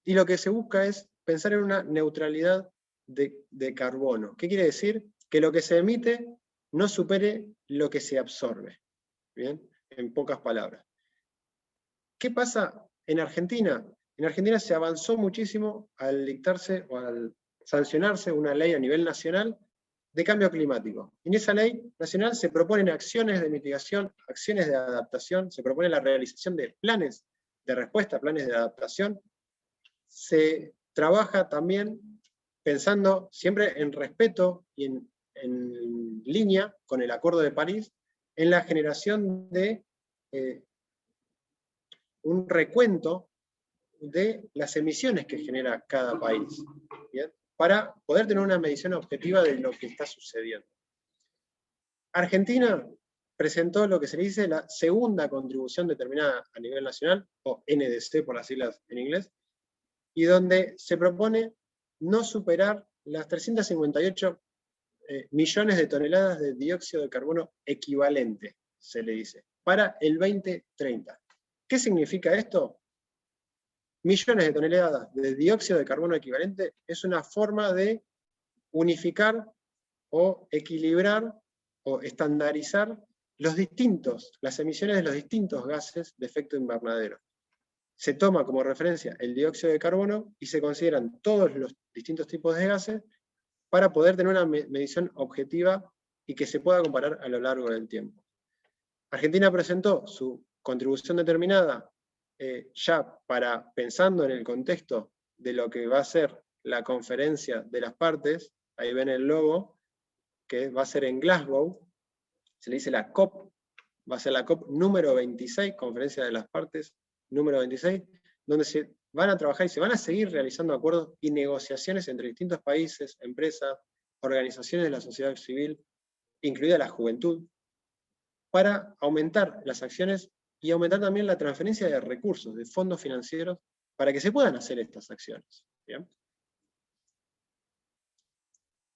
Y lo que se busca es pensar en una neutralidad de carbono. ¿Qué quiere decir? Que lo que se emite no supere lo que se absorbe. ¿Bien? En pocas palabras. ¿Qué pasa en Argentina? En Argentina se avanzó muchísimo al dictarse o al sancionarse una ley a nivel nacional de cambio climático. En esa ley nacional se proponen acciones de mitigación, acciones de adaptación, se propone la realización de planes de respuesta, planes de adaptación. Se trabaja también pensando siempre en respeto y en línea con el Acuerdo de París, en la generación de un recuento de las emisiones que genera cada país, ¿bien? Para poder tener una medición objetiva de lo que está sucediendo. Argentina presentó lo que se le dice la segunda contribución determinada a nivel nacional, o NDC por las siglas en inglés, y donde se propone no superar las 358 millones de toneladas de dióxido de carbono equivalente, se le dice, para el 2030. ¿Qué significa esto? Millones de toneladas de dióxido de carbono equivalente es una forma de unificar o equilibrar o estandarizar las emisiones de los distintos gases de efecto invernadero. Se toma como referencia el dióxido de carbono y se consideran todos los distintos tipos de gases para poder tener una medición objetiva y que se pueda comparar a lo largo del tiempo. Argentina presentó su contribución determinada ya pensando en el contexto de lo que va a ser la conferencia de las partes, ahí ven el logo, que va a ser en Glasgow, se le dice la COP, va a ser la COP número 26, conferencia de las partes número 26, donde se van a trabajar y se van a seguir realizando acuerdos y negociaciones entre distintos países, empresas, organizaciones de la sociedad civil, incluida la juventud, para aumentar las acciones y aumentar también la transferencia de recursos, de fondos financieros, para que se puedan hacer estas acciones. ¿Bien?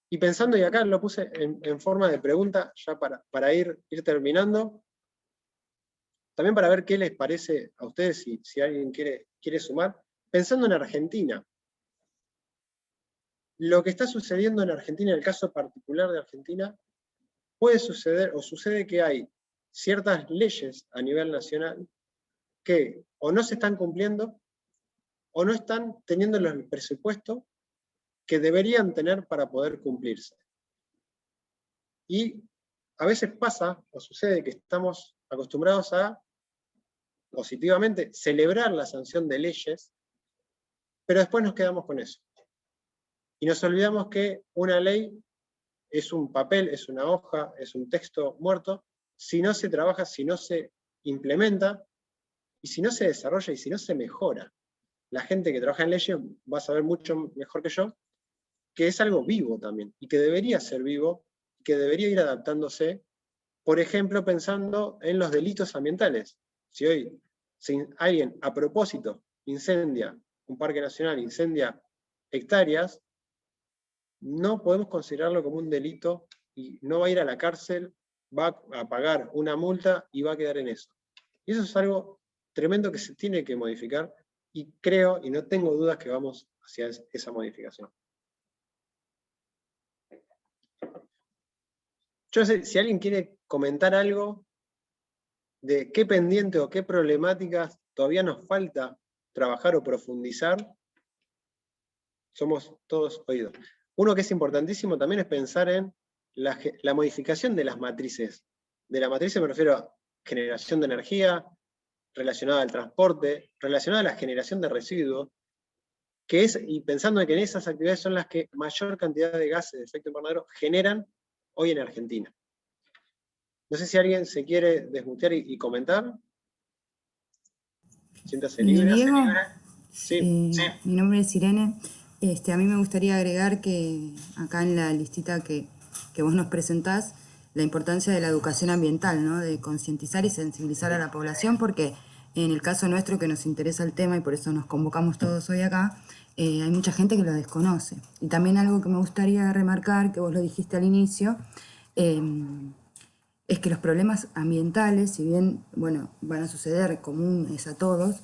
Y pensando, y acá lo puse en forma de pregunta, ya para ir terminando, también para ver qué les parece a ustedes, si alguien quiere sumar, pensando en Argentina. Lo que está sucediendo en Argentina, en el caso particular de Argentina, puede suceder, o sucede que hay ciertas leyes a nivel nacional que o no se están cumpliendo, o no están teniendo el presupuesto que deberían tener para poder cumplirse. Y a veces pasa, o sucede, que estamos acostumbrados a, positivamente, celebrar la sanción de leyes, pero después nos quedamos con eso. Y nos olvidamos que una ley es un papel, es una hoja, es un texto muerto, si no se trabaja, si no se implementa, y si no se desarrolla, y si no se mejora. La gente que trabaja en leyes va a saber mucho mejor que yo, que es algo vivo también, y que debería ser vivo, y que debería ir adaptándose, por ejemplo, pensando en los delitos ambientales. Si hoy alguien a propósito incendia un parque nacional, incendia hectáreas, no podemos considerarlo como un delito, y no va a ir a la cárcel, va a pagar una multa y va a quedar en eso. Y eso es algo tremendo que se tiene que modificar, y creo, y no tengo dudas que vamos hacia esa modificación. Yo no sé si alguien quiere comentar algo de qué pendiente o qué problemáticas todavía nos falta trabajar o profundizar. Somos todos oídos. Uno que es importantísimo también es pensar en la modificación de las matrices. De la matriz me refiero a generación de energía, relacionada al transporte, relacionada a la generación de residuos, y pensando en que en esas actividades son las que mayor cantidad de gases de efecto invernadero generan hoy en Argentina. No sé si alguien se quiere desmutear y comentar. Siéntase libre. Diego, Sí. mi nombre es Irene. A mí me gustaría agregar que acá en la listita que vos nos presentás, la importancia de la educación ambiental, ¿no? De concientizar y sensibilizar a la población, porque en el caso nuestro que nos interesa el tema y por eso nos convocamos todos hoy acá, hay mucha gente que lo desconoce. Y también algo que me gustaría remarcar, que vos lo dijiste al inicio, es que los problemas ambientales, si bien bueno, van a suceder comunes a todos,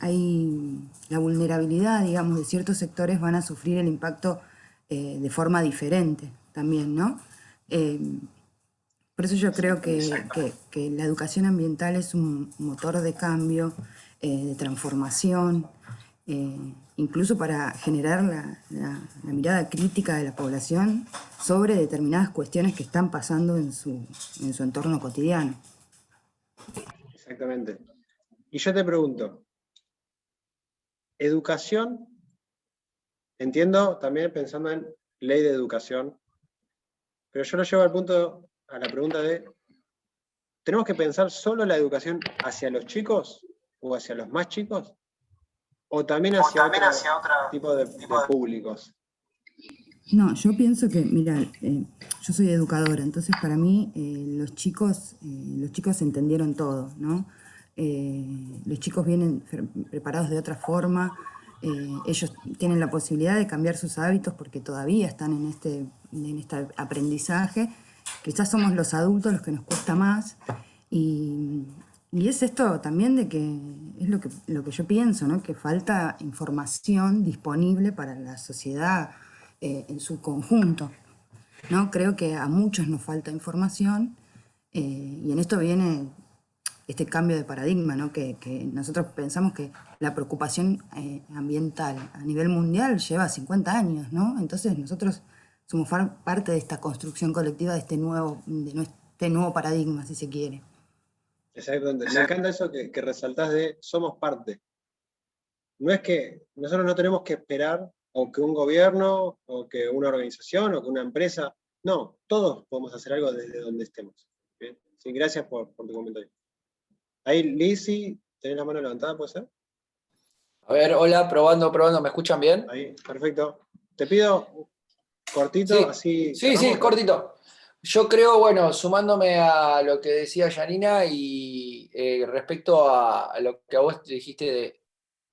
hay la vulnerabilidad, digamos, de ciertos sectores van a sufrir el impacto de forma diferente también, ¿no? Por eso yo creo que la educación ambiental es un motor de cambio, de transformación, incluso para generar la mirada crítica de la población sobre determinadas cuestiones que están pasando en su entorno cotidiano. Exactamente. Y yo te pregunto, educación, entiendo también pensando en ley de educación, pero yo lo llevo a la pregunta de, ¿tenemos que pensar solo la educación hacia los chicos o hacia los más chicos? ¿O también hacia otro tipo de públicos? No, yo pienso que, mira, yo soy educadora, entonces para mí los chicos entendieron todo, ¿no? Los chicos vienen preparados de otra forma, ellos tienen la posibilidad de cambiar sus hábitos porque todavía están en este aprendizaje. Quizás somos los adultos los que nos cuesta más, y es esto también de que es lo que yo pienso, ¿no? Que falta información disponible para la sociedad en su conjunto, ¿no? Creo que a muchos nos falta información, y en esto viene este cambio de paradigma, ¿no? Que nosotros pensamos que la preocupación ambiental a nivel mundial lleva 50 años, ¿no? Entonces nosotros somos parte de esta construcción colectiva de este nuevo paradigma, si se quiere. Exactamente. Me encanta eso que resaltás de somos parte. No es que nosotros no tenemos que esperar o que un gobierno, o que una organización, o que una empresa. No, todos podemos hacer algo desde donde estemos. ¿Bien? Sí, gracias por tu comentario. Ahí, Lizzy, ¿tenés la mano levantada, puede ser? A ver, hola, probando, ¿me escuchan bien? Ahí, perfecto. Te pido cortito, Sí, así. sí, cortito. Yo creo, bueno, sumándome a lo que decía Janina y respecto a lo que a vos dijiste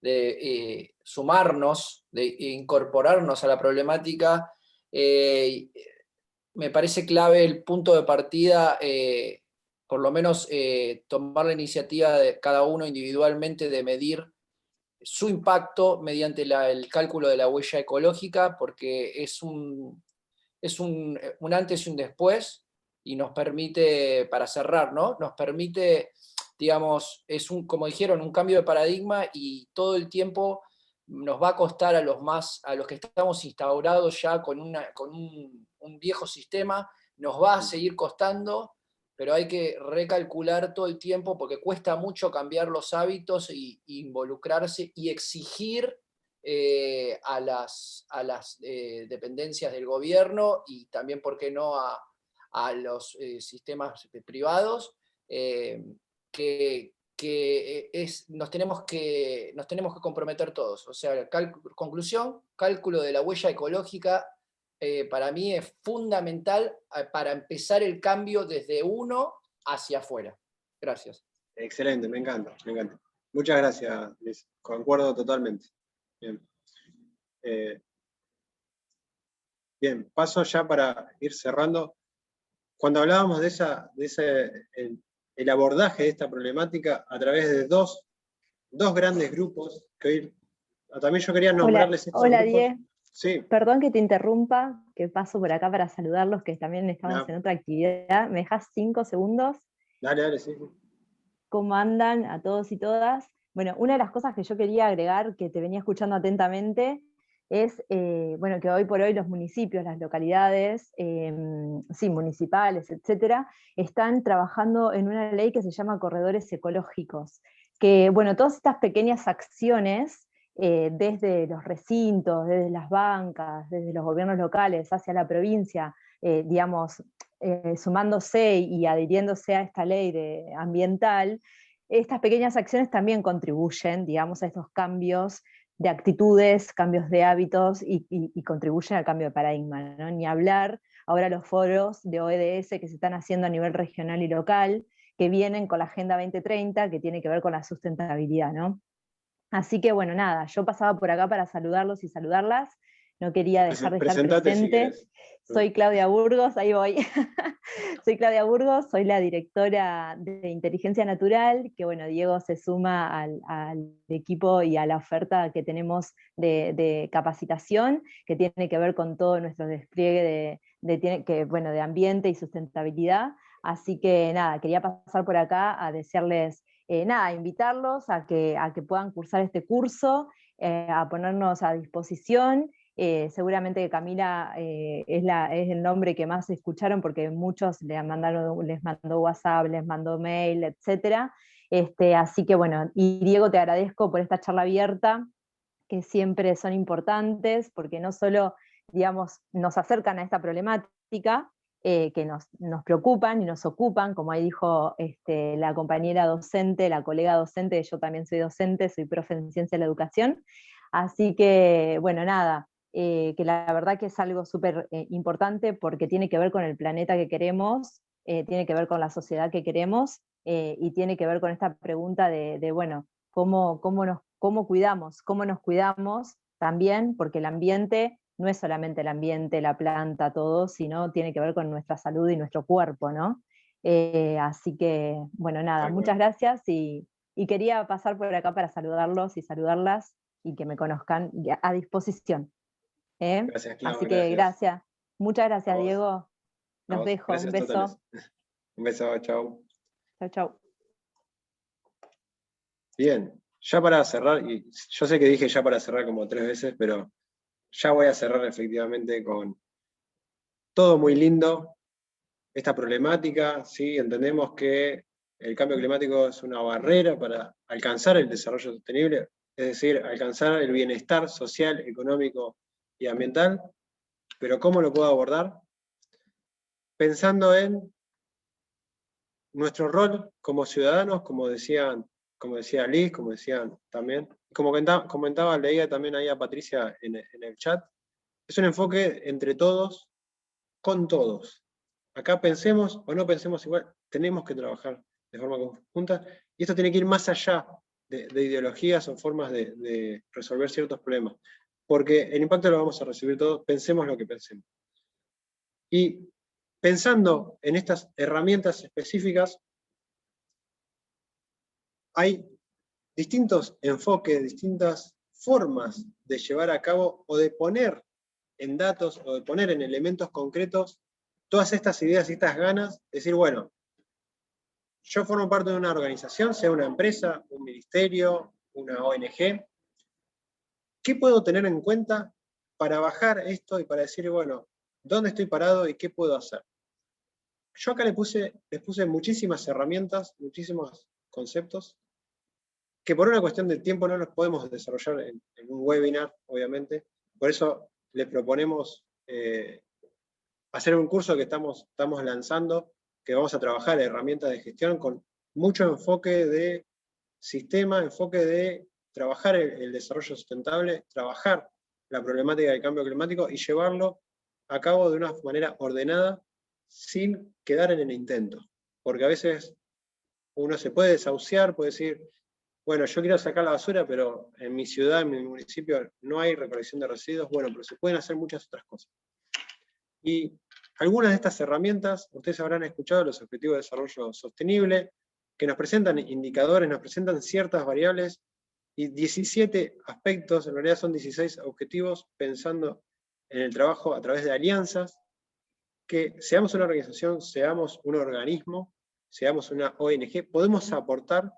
de sumarnos, de incorporarnos a la problemática, me parece clave el punto de partida, por lo menos tomar la iniciativa de cada uno individualmente de medir su impacto mediante el cálculo de la huella ecológica, porque es un antes y un después, y nos permite, para cerrar, ¿no? Nos permite, digamos, como dijeron, un cambio de paradigma, y todo el tiempo nos va a costar a los que estamos instaurados ya con un viejo sistema, nos va a seguir costando, pero hay que recalcular todo el tiempo porque cuesta mucho cambiar los hábitos y involucrarse y exigir a las dependencias del gobierno, y también, ¿por qué no?, a los sistemas privados, nos tenemos que comprometer todos. O sea, conclusión, cálculo de la huella ecológica para mí es fundamental para empezar el cambio desde uno hacia afuera. Gracias. Excelente, me encanta, me encanta. Muchas gracias, Liz. Concuerdo totalmente. Bien. Bien, paso ya para ir cerrando. Cuando hablábamos de el abordaje de esta problemática a través de dos grandes grupos, que hoy también yo quería nombrarles estos hola, grupos. Die. Sí. Perdón que te interrumpa, que paso por acá para saludarlos, que también estamos en otra actividad. ¿Me dejas 5 segundos? Dale, sí. ¿Cómo andan a todos y todas? Bueno, una de las cosas que yo quería agregar, que te venía escuchando atentamente, es bueno, que hoy por hoy los municipios, las localidades, municipales, etcétera, están trabajando en una ley que se llama corredores ecológicos, que, bueno, todas estas pequeñas acciones, desde los recintos, desde las bancas, desde los gobiernos locales hacia la provincia, digamos, sumándose y adhiriéndose a esta ley ambiental, estas pequeñas acciones también contribuyen, digamos, a estos cambios de actitudes, cambios de hábitos, y contribuyen al cambio de paradigma, ¿no? Ni hablar ahora los foros de ODS que se están haciendo a nivel regional y local, que vienen con la Agenda 2030, que tiene que ver con la sustentabilidad, ¿no? Así que, bueno, nada, yo pasaba por acá para saludarlos y saludarlas, no quería dejar de estar presente. Si soy Claudia Burgos, ahí voy. Soy Claudia Burgos, soy la directora de Inteligencia Natural, que, bueno, Diego se suma al equipo y a la oferta que tenemos de capacitación, que tiene que ver con todo nuestro despliegue de ambiente y sustentabilidad. Así que nada, quería pasar por acá a desearles, invitarlos a que puedan cursar este curso, a ponernos a disposición. Seguramente que Camila es el nombre que más escucharon, porque muchos les mandó WhatsApp, les mandó mail, etc. Así que, bueno, y Diego, te agradezco por esta charla abierta, que siempre son importantes, porque no solo, digamos, nos acercan a esta problemática, que nos preocupan y nos ocupan, como ahí dijo la compañera docente, la colega docente, yo también soy docente, soy profe en Ciencia de la Educación. Así que, bueno, nada, que la verdad que es algo súper importante, porque tiene que ver con el planeta que queremos, tiene que ver con la sociedad que queremos, y tiene que ver con esta pregunta de bueno, cómo nos cómo cuidamos, cómo nos cuidamos también, porque el ambiente no es solamente el ambiente, la planta, todo, sino tiene que ver con nuestra salud y nuestro cuerpo, ¿no? Así que, bueno, nada, muchas gracias y quería pasar por acá para saludarlos y saludarlas y que me conozcan a disposición. Gracias, Clau, Así que gracias. Muchas gracias, Diego. Los dejo. Gracias, un beso. totales. Un beso, chao. Chau, chau. Bien, ya para cerrar, y yo sé que dije ya para cerrar como 3 veces, pero ya voy a cerrar efectivamente con todo muy lindo. Esta problemática, ¿sí? Entendemos que el cambio climático es una barrera para alcanzar el desarrollo sostenible, es decir, alcanzar el bienestar social, económico y ambiental, pero ¿cómo lo puedo abordar? Pensando en nuestro rol como ciudadanos, como decía Liz, como decían también, como comentaba, leía también ahí a Patricia en el chat, es un enfoque entre todos, con todos. Acá pensemos o no pensemos igual, tenemos que trabajar de forma conjunta, y esto tiene que ir más allá de ideologías o formas de resolver ciertos problemas, porque el impacto lo vamos a recibir todos, pensemos lo que pensemos. Y pensando en estas herramientas específicas, hay distintos enfoques, distintas formas de llevar a cabo o de poner en datos o de poner en elementos concretos todas estas ideas y estas ganas, decir, bueno, yo formo parte de una organización, sea una empresa, un ministerio, una ONG, ¿qué puedo tener en cuenta para bajar esto y para decir, bueno, ¿dónde estoy parado y qué puedo hacer? Yo acá les puse muchísimas herramientas, muchísimos conceptos, que por una cuestión de tiempo no los podemos desarrollar en un webinar, obviamente. Por eso les proponemos hacer un curso que estamos lanzando, que vamos a trabajar herramientas de gestión con mucho enfoque de sistema, enfoque de trabajar el desarrollo sustentable, trabajar la problemática del cambio climático y llevarlo a cabo de una manera ordenada sin quedar en el intento. Porque a veces uno se puede desahuciar, puede decir, bueno, yo quiero sacar la basura, pero en mi ciudad, en mi municipio, no hay recolección de residuos. Bueno, pero se pueden hacer muchas otras cosas. Y algunas de estas herramientas, ustedes habrán escuchado los Objetivos de Desarrollo Sostenible, que nos presentan indicadores, nos presentan ciertas variables y 17 aspectos, en realidad son 16 objetivos, pensando en el trabajo a través de alianzas, que seamos una organización, seamos un organismo, seamos una ONG, podemos aportar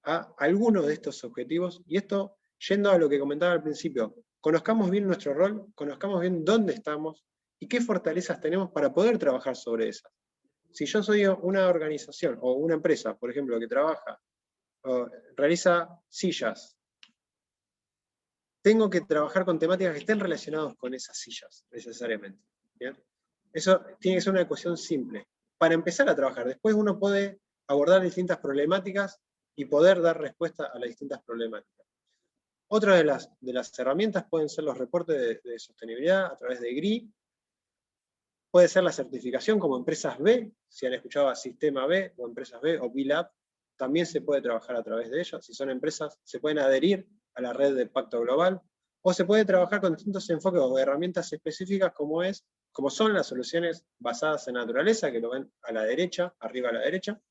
a alguno de estos objetivos, y esto, yendo a lo que comentaba al principio, conozcamos bien nuestro rol, conozcamos bien dónde estamos y qué fortalezas tenemos para poder trabajar sobre esas. Si yo soy una organización o una empresa, por ejemplo, que trabaja o realiza sillas, tengo que trabajar con temáticas que estén relacionadas con esas sillas, necesariamente. ¿Bien? Eso tiene que ser una ecuación simple. Para empezar a trabajar, después uno puede abordar distintas problemáticas y poder dar respuesta a las distintas problemáticas. Otra de las herramientas pueden ser los reportes de sostenibilidad a través de GRI, puede ser la certificación como empresas B, si han escuchado a Sistema B o Empresas B o B-Lab, también se puede trabajar a través de ellas. Si son empresas, se pueden adherir a la red de Pacto Global, o se puede trabajar con distintos enfoques o herramientas específicas como son las soluciones basadas en naturaleza, que lo ven a la derecha, arriba a la derecha,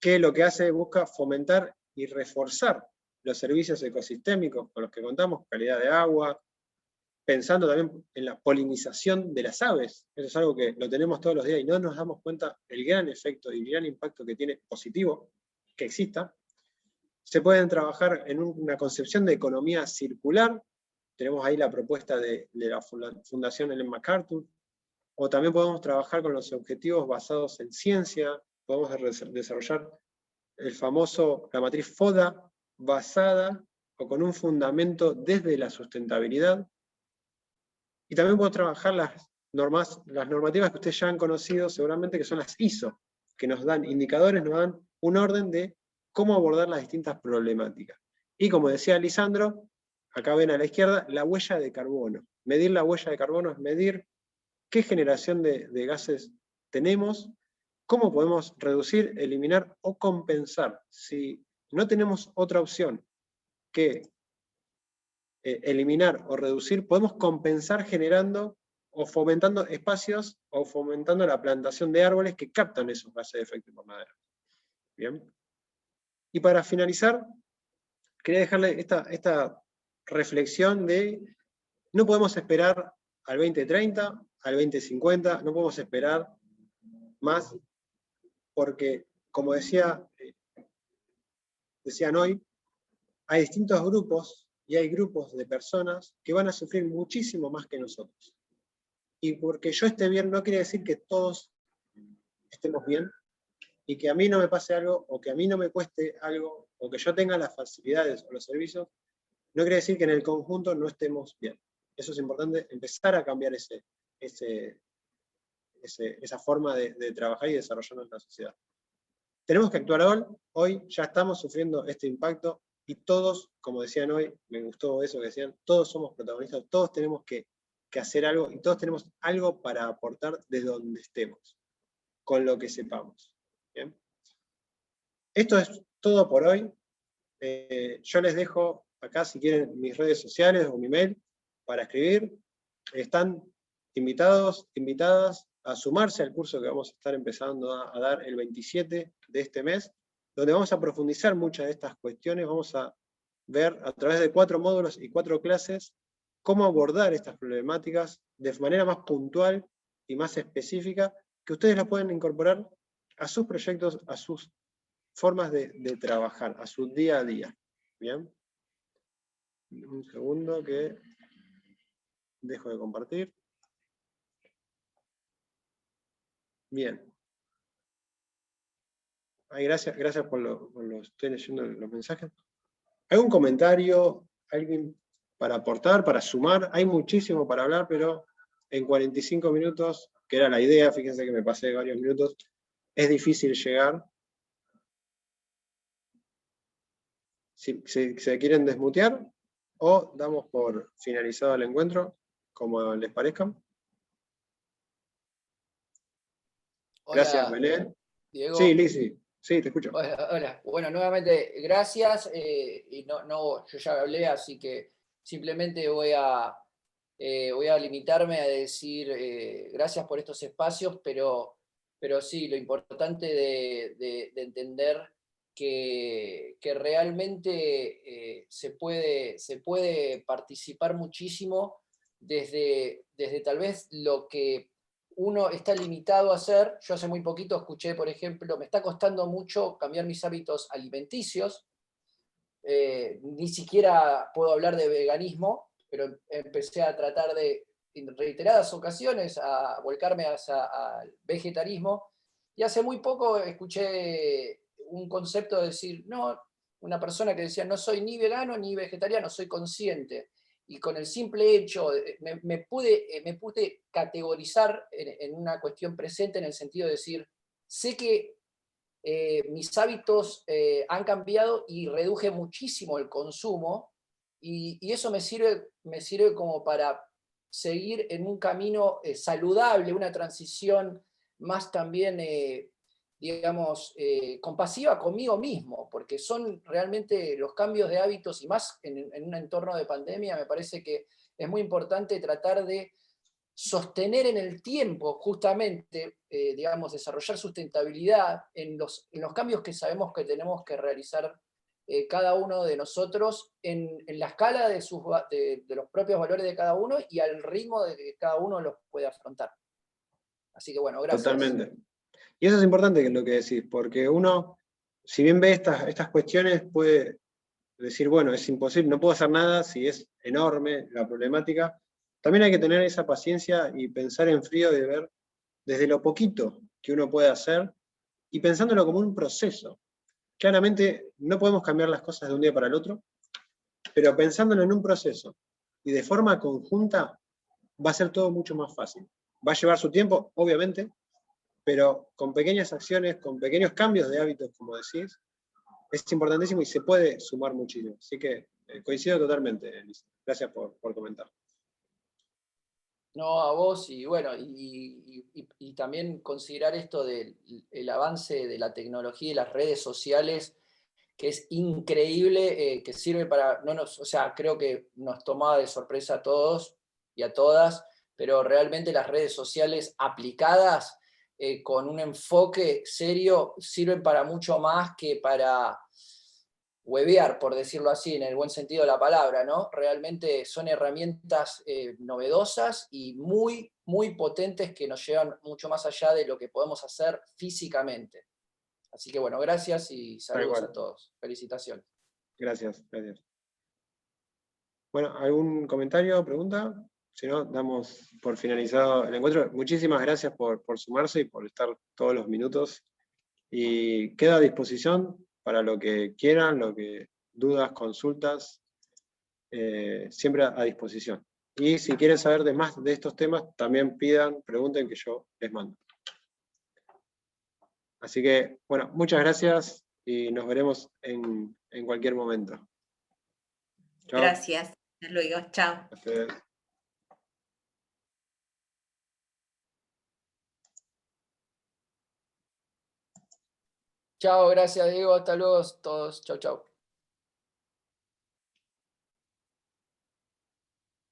que lo que hace busca fomentar y reforzar los servicios ecosistémicos con los que contamos, calidad de agua, pensando también en la polinización de las aves. Eso es algo que lo tenemos todos los días y no nos damos cuenta el gran efecto y el gran impacto que tiene positivo que exista. Se pueden trabajar en una concepción de economía circular. Tenemos ahí la propuesta de la Fundación Ellen MacArthur. O también podemos trabajar con los objetivos basados en ciencia. Podemos desarrollar la matriz FODA basada o con un fundamento desde la sustentabilidad. Y también podemos trabajar las normativas que ustedes ya han conocido seguramente, que son las ISO, que nos dan indicadores, nos dan un orden de cómo abordar las distintas problemáticas. Y como decía Lisandro, acá ven a la izquierda, la huella de carbono. Medir la huella de carbono es medir qué generación de gases tenemos, cómo podemos reducir, eliminar o compensar. Si no tenemos otra opción que eliminar o reducir, podemos compensar generando o fomentando espacios o fomentando la plantación de árboles que captan esos gases de efecto invernadero. Bien. Y para finalizar, quería dejarle esta reflexión de no podemos esperar al 2030, al 2050, no podemos esperar más, porque, como decían hoy, hay distintos grupos y hay grupos de personas que van a sufrir muchísimo más que nosotros. Y porque yo esté bien no quiere decir que todos estemos bien, y que a mí no me pase algo, o que a mí no me cueste algo, o que yo tenga las facilidades o los servicios, no quiere decir que en el conjunto no estemos bien. Eso es importante, empezar a cambiar esa forma de trabajar y desarrollarnos en la sociedad. Tenemos que actuar hoy ya estamos sufriendo este impacto, y todos, como decían hoy, me gustó eso que decían, todos somos protagonistas, todos tenemos que hacer algo, y todos tenemos algo para aportar desde donde estemos, con lo que sepamos. ¿Bien? Esto es todo por hoy. Yo les dejo acá, si quieren, mis redes sociales o mi mail para escribir. Están invitados, invitadas a sumarse al curso que vamos a estar empezando a dar el 27 de este mes, donde vamos a profundizar muchas de estas cuestiones. Vamos a ver a través de 4 módulos y 4 clases cómo abordar estas problemáticas de manera más puntual y más específica, que ustedes las pueden incorporar a sus proyectos, a sus formas de trabajar, a su día a día. ¿Bien? Un segundo que dejo de compartir. Bien. Ay, gracias por lo estoy leyendo los mensajes. ¿Algún comentario? ¿Alguien para aportar, para sumar? Hay muchísimo para hablar, pero en 45 minutos, que era la idea, fíjense que me pasé varios minutos, es difícil llegar. Si se quieren desmutear, o damos por finalizado el encuentro, como les parezca. Gracias, Hola, Belén. Diego. Sí, Lizzy. Sí, te escucho. Hola. Bueno, nuevamente, gracias. Y yo ya hablé, así que simplemente voy a limitarme a decir gracias por estos espacios, pero sí, lo importante de entender que realmente se puede participar muchísimo desde tal vez lo que uno está limitado a hacer. Yo hace muy poquito escuché, por ejemplo, me está costando mucho cambiar mis hábitos alimenticios. Ni siquiera puedo hablar de veganismo, pero empecé a tratar de, en reiteradas ocasiones, a volcarme al vegetarismo. Y hace muy poco escuché un concepto de decir, no, una persona que decía, no soy ni vegano ni vegetariano, soy consciente. Y con el simple hecho, me pude categorizar en una cuestión presente, en el sentido de decir, sé que mis hábitos han cambiado y reduje muchísimo el consumo, y eso me sirve como para seguir en un camino saludable, una transición más también, digamos, compasiva conmigo mismo, porque son realmente los cambios de hábitos, y más en un entorno de pandemia. Me parece que es muy importante tratar de sostener en el tiempo, justamente, digamos, desarrollar sustentabilidad en los cambios que sabemos que tenemos que realizar cada uno de nosotros en la escala de los propios valores de cada uno, y al ritmo de que cada uno los puede afrontar. Así que bueno, gracias. Totalmente. Y eso es importante, que es lo que decís, porque uno, si bien ve estas cuestiones, puede decir, bueno, es imposible, no puedo hacer nada si es enorme la problemática. También hay que tener esa paciencia y pensar en frío, de ver desde lo poquito que uno puede hacer, y pensándolo como un proceso. Claramente no podemos cambiar las cosas de un día para el otro, pero pensándolo en un proceso y de forma conjunta, va a ser todo mucho más fácil. Va a llevar su tiempo, obviamente, pero con pequeñas acciones, con pequeños cambios de hábitos, como decís, es importantísimo y se puede sumar muchísimo. Así que coincido totalmente, Elisa. Gracias por comentar. No, a vos, y bueno, y también considerar esto del avance de la tecnología y las redes sociales, que es increíble, que sirve para, o sea, creo que nos tomaba de sorpresa a todos y a todas, pero realmente las redes sociales aplicadas con un enfoque serio sirven para mucho más que para huevear, por decirlo así, en el buen sentido de la palabra, ¿no? Realmente son herramientas novedosas y muy, muy potentes que nos llevan mucho más allá de lo que podemos hacer físicamente. Así que bueno, gracias y saludos a todos. Felicitaciones. Gracias, gracias. Bueno, ¿algún comentario, pregunta? Si no, damos por finalizado el encuentro. Muchísimas gracias por sumarse y por estar todos los minutos. Y queda a disposición para lo que quieran, dudas, consultas, siempre a disposición. Y si quieren saber de más de estos temas, también pidan, pregunten que yo les mando. Así que, bueno, muchas gracias y nos veremos en cualquier momento. Chao. Gracias. Hasta luego. Chao. A ustedes. Chao, gracias Diego, hasta luego todos. Chau, chau.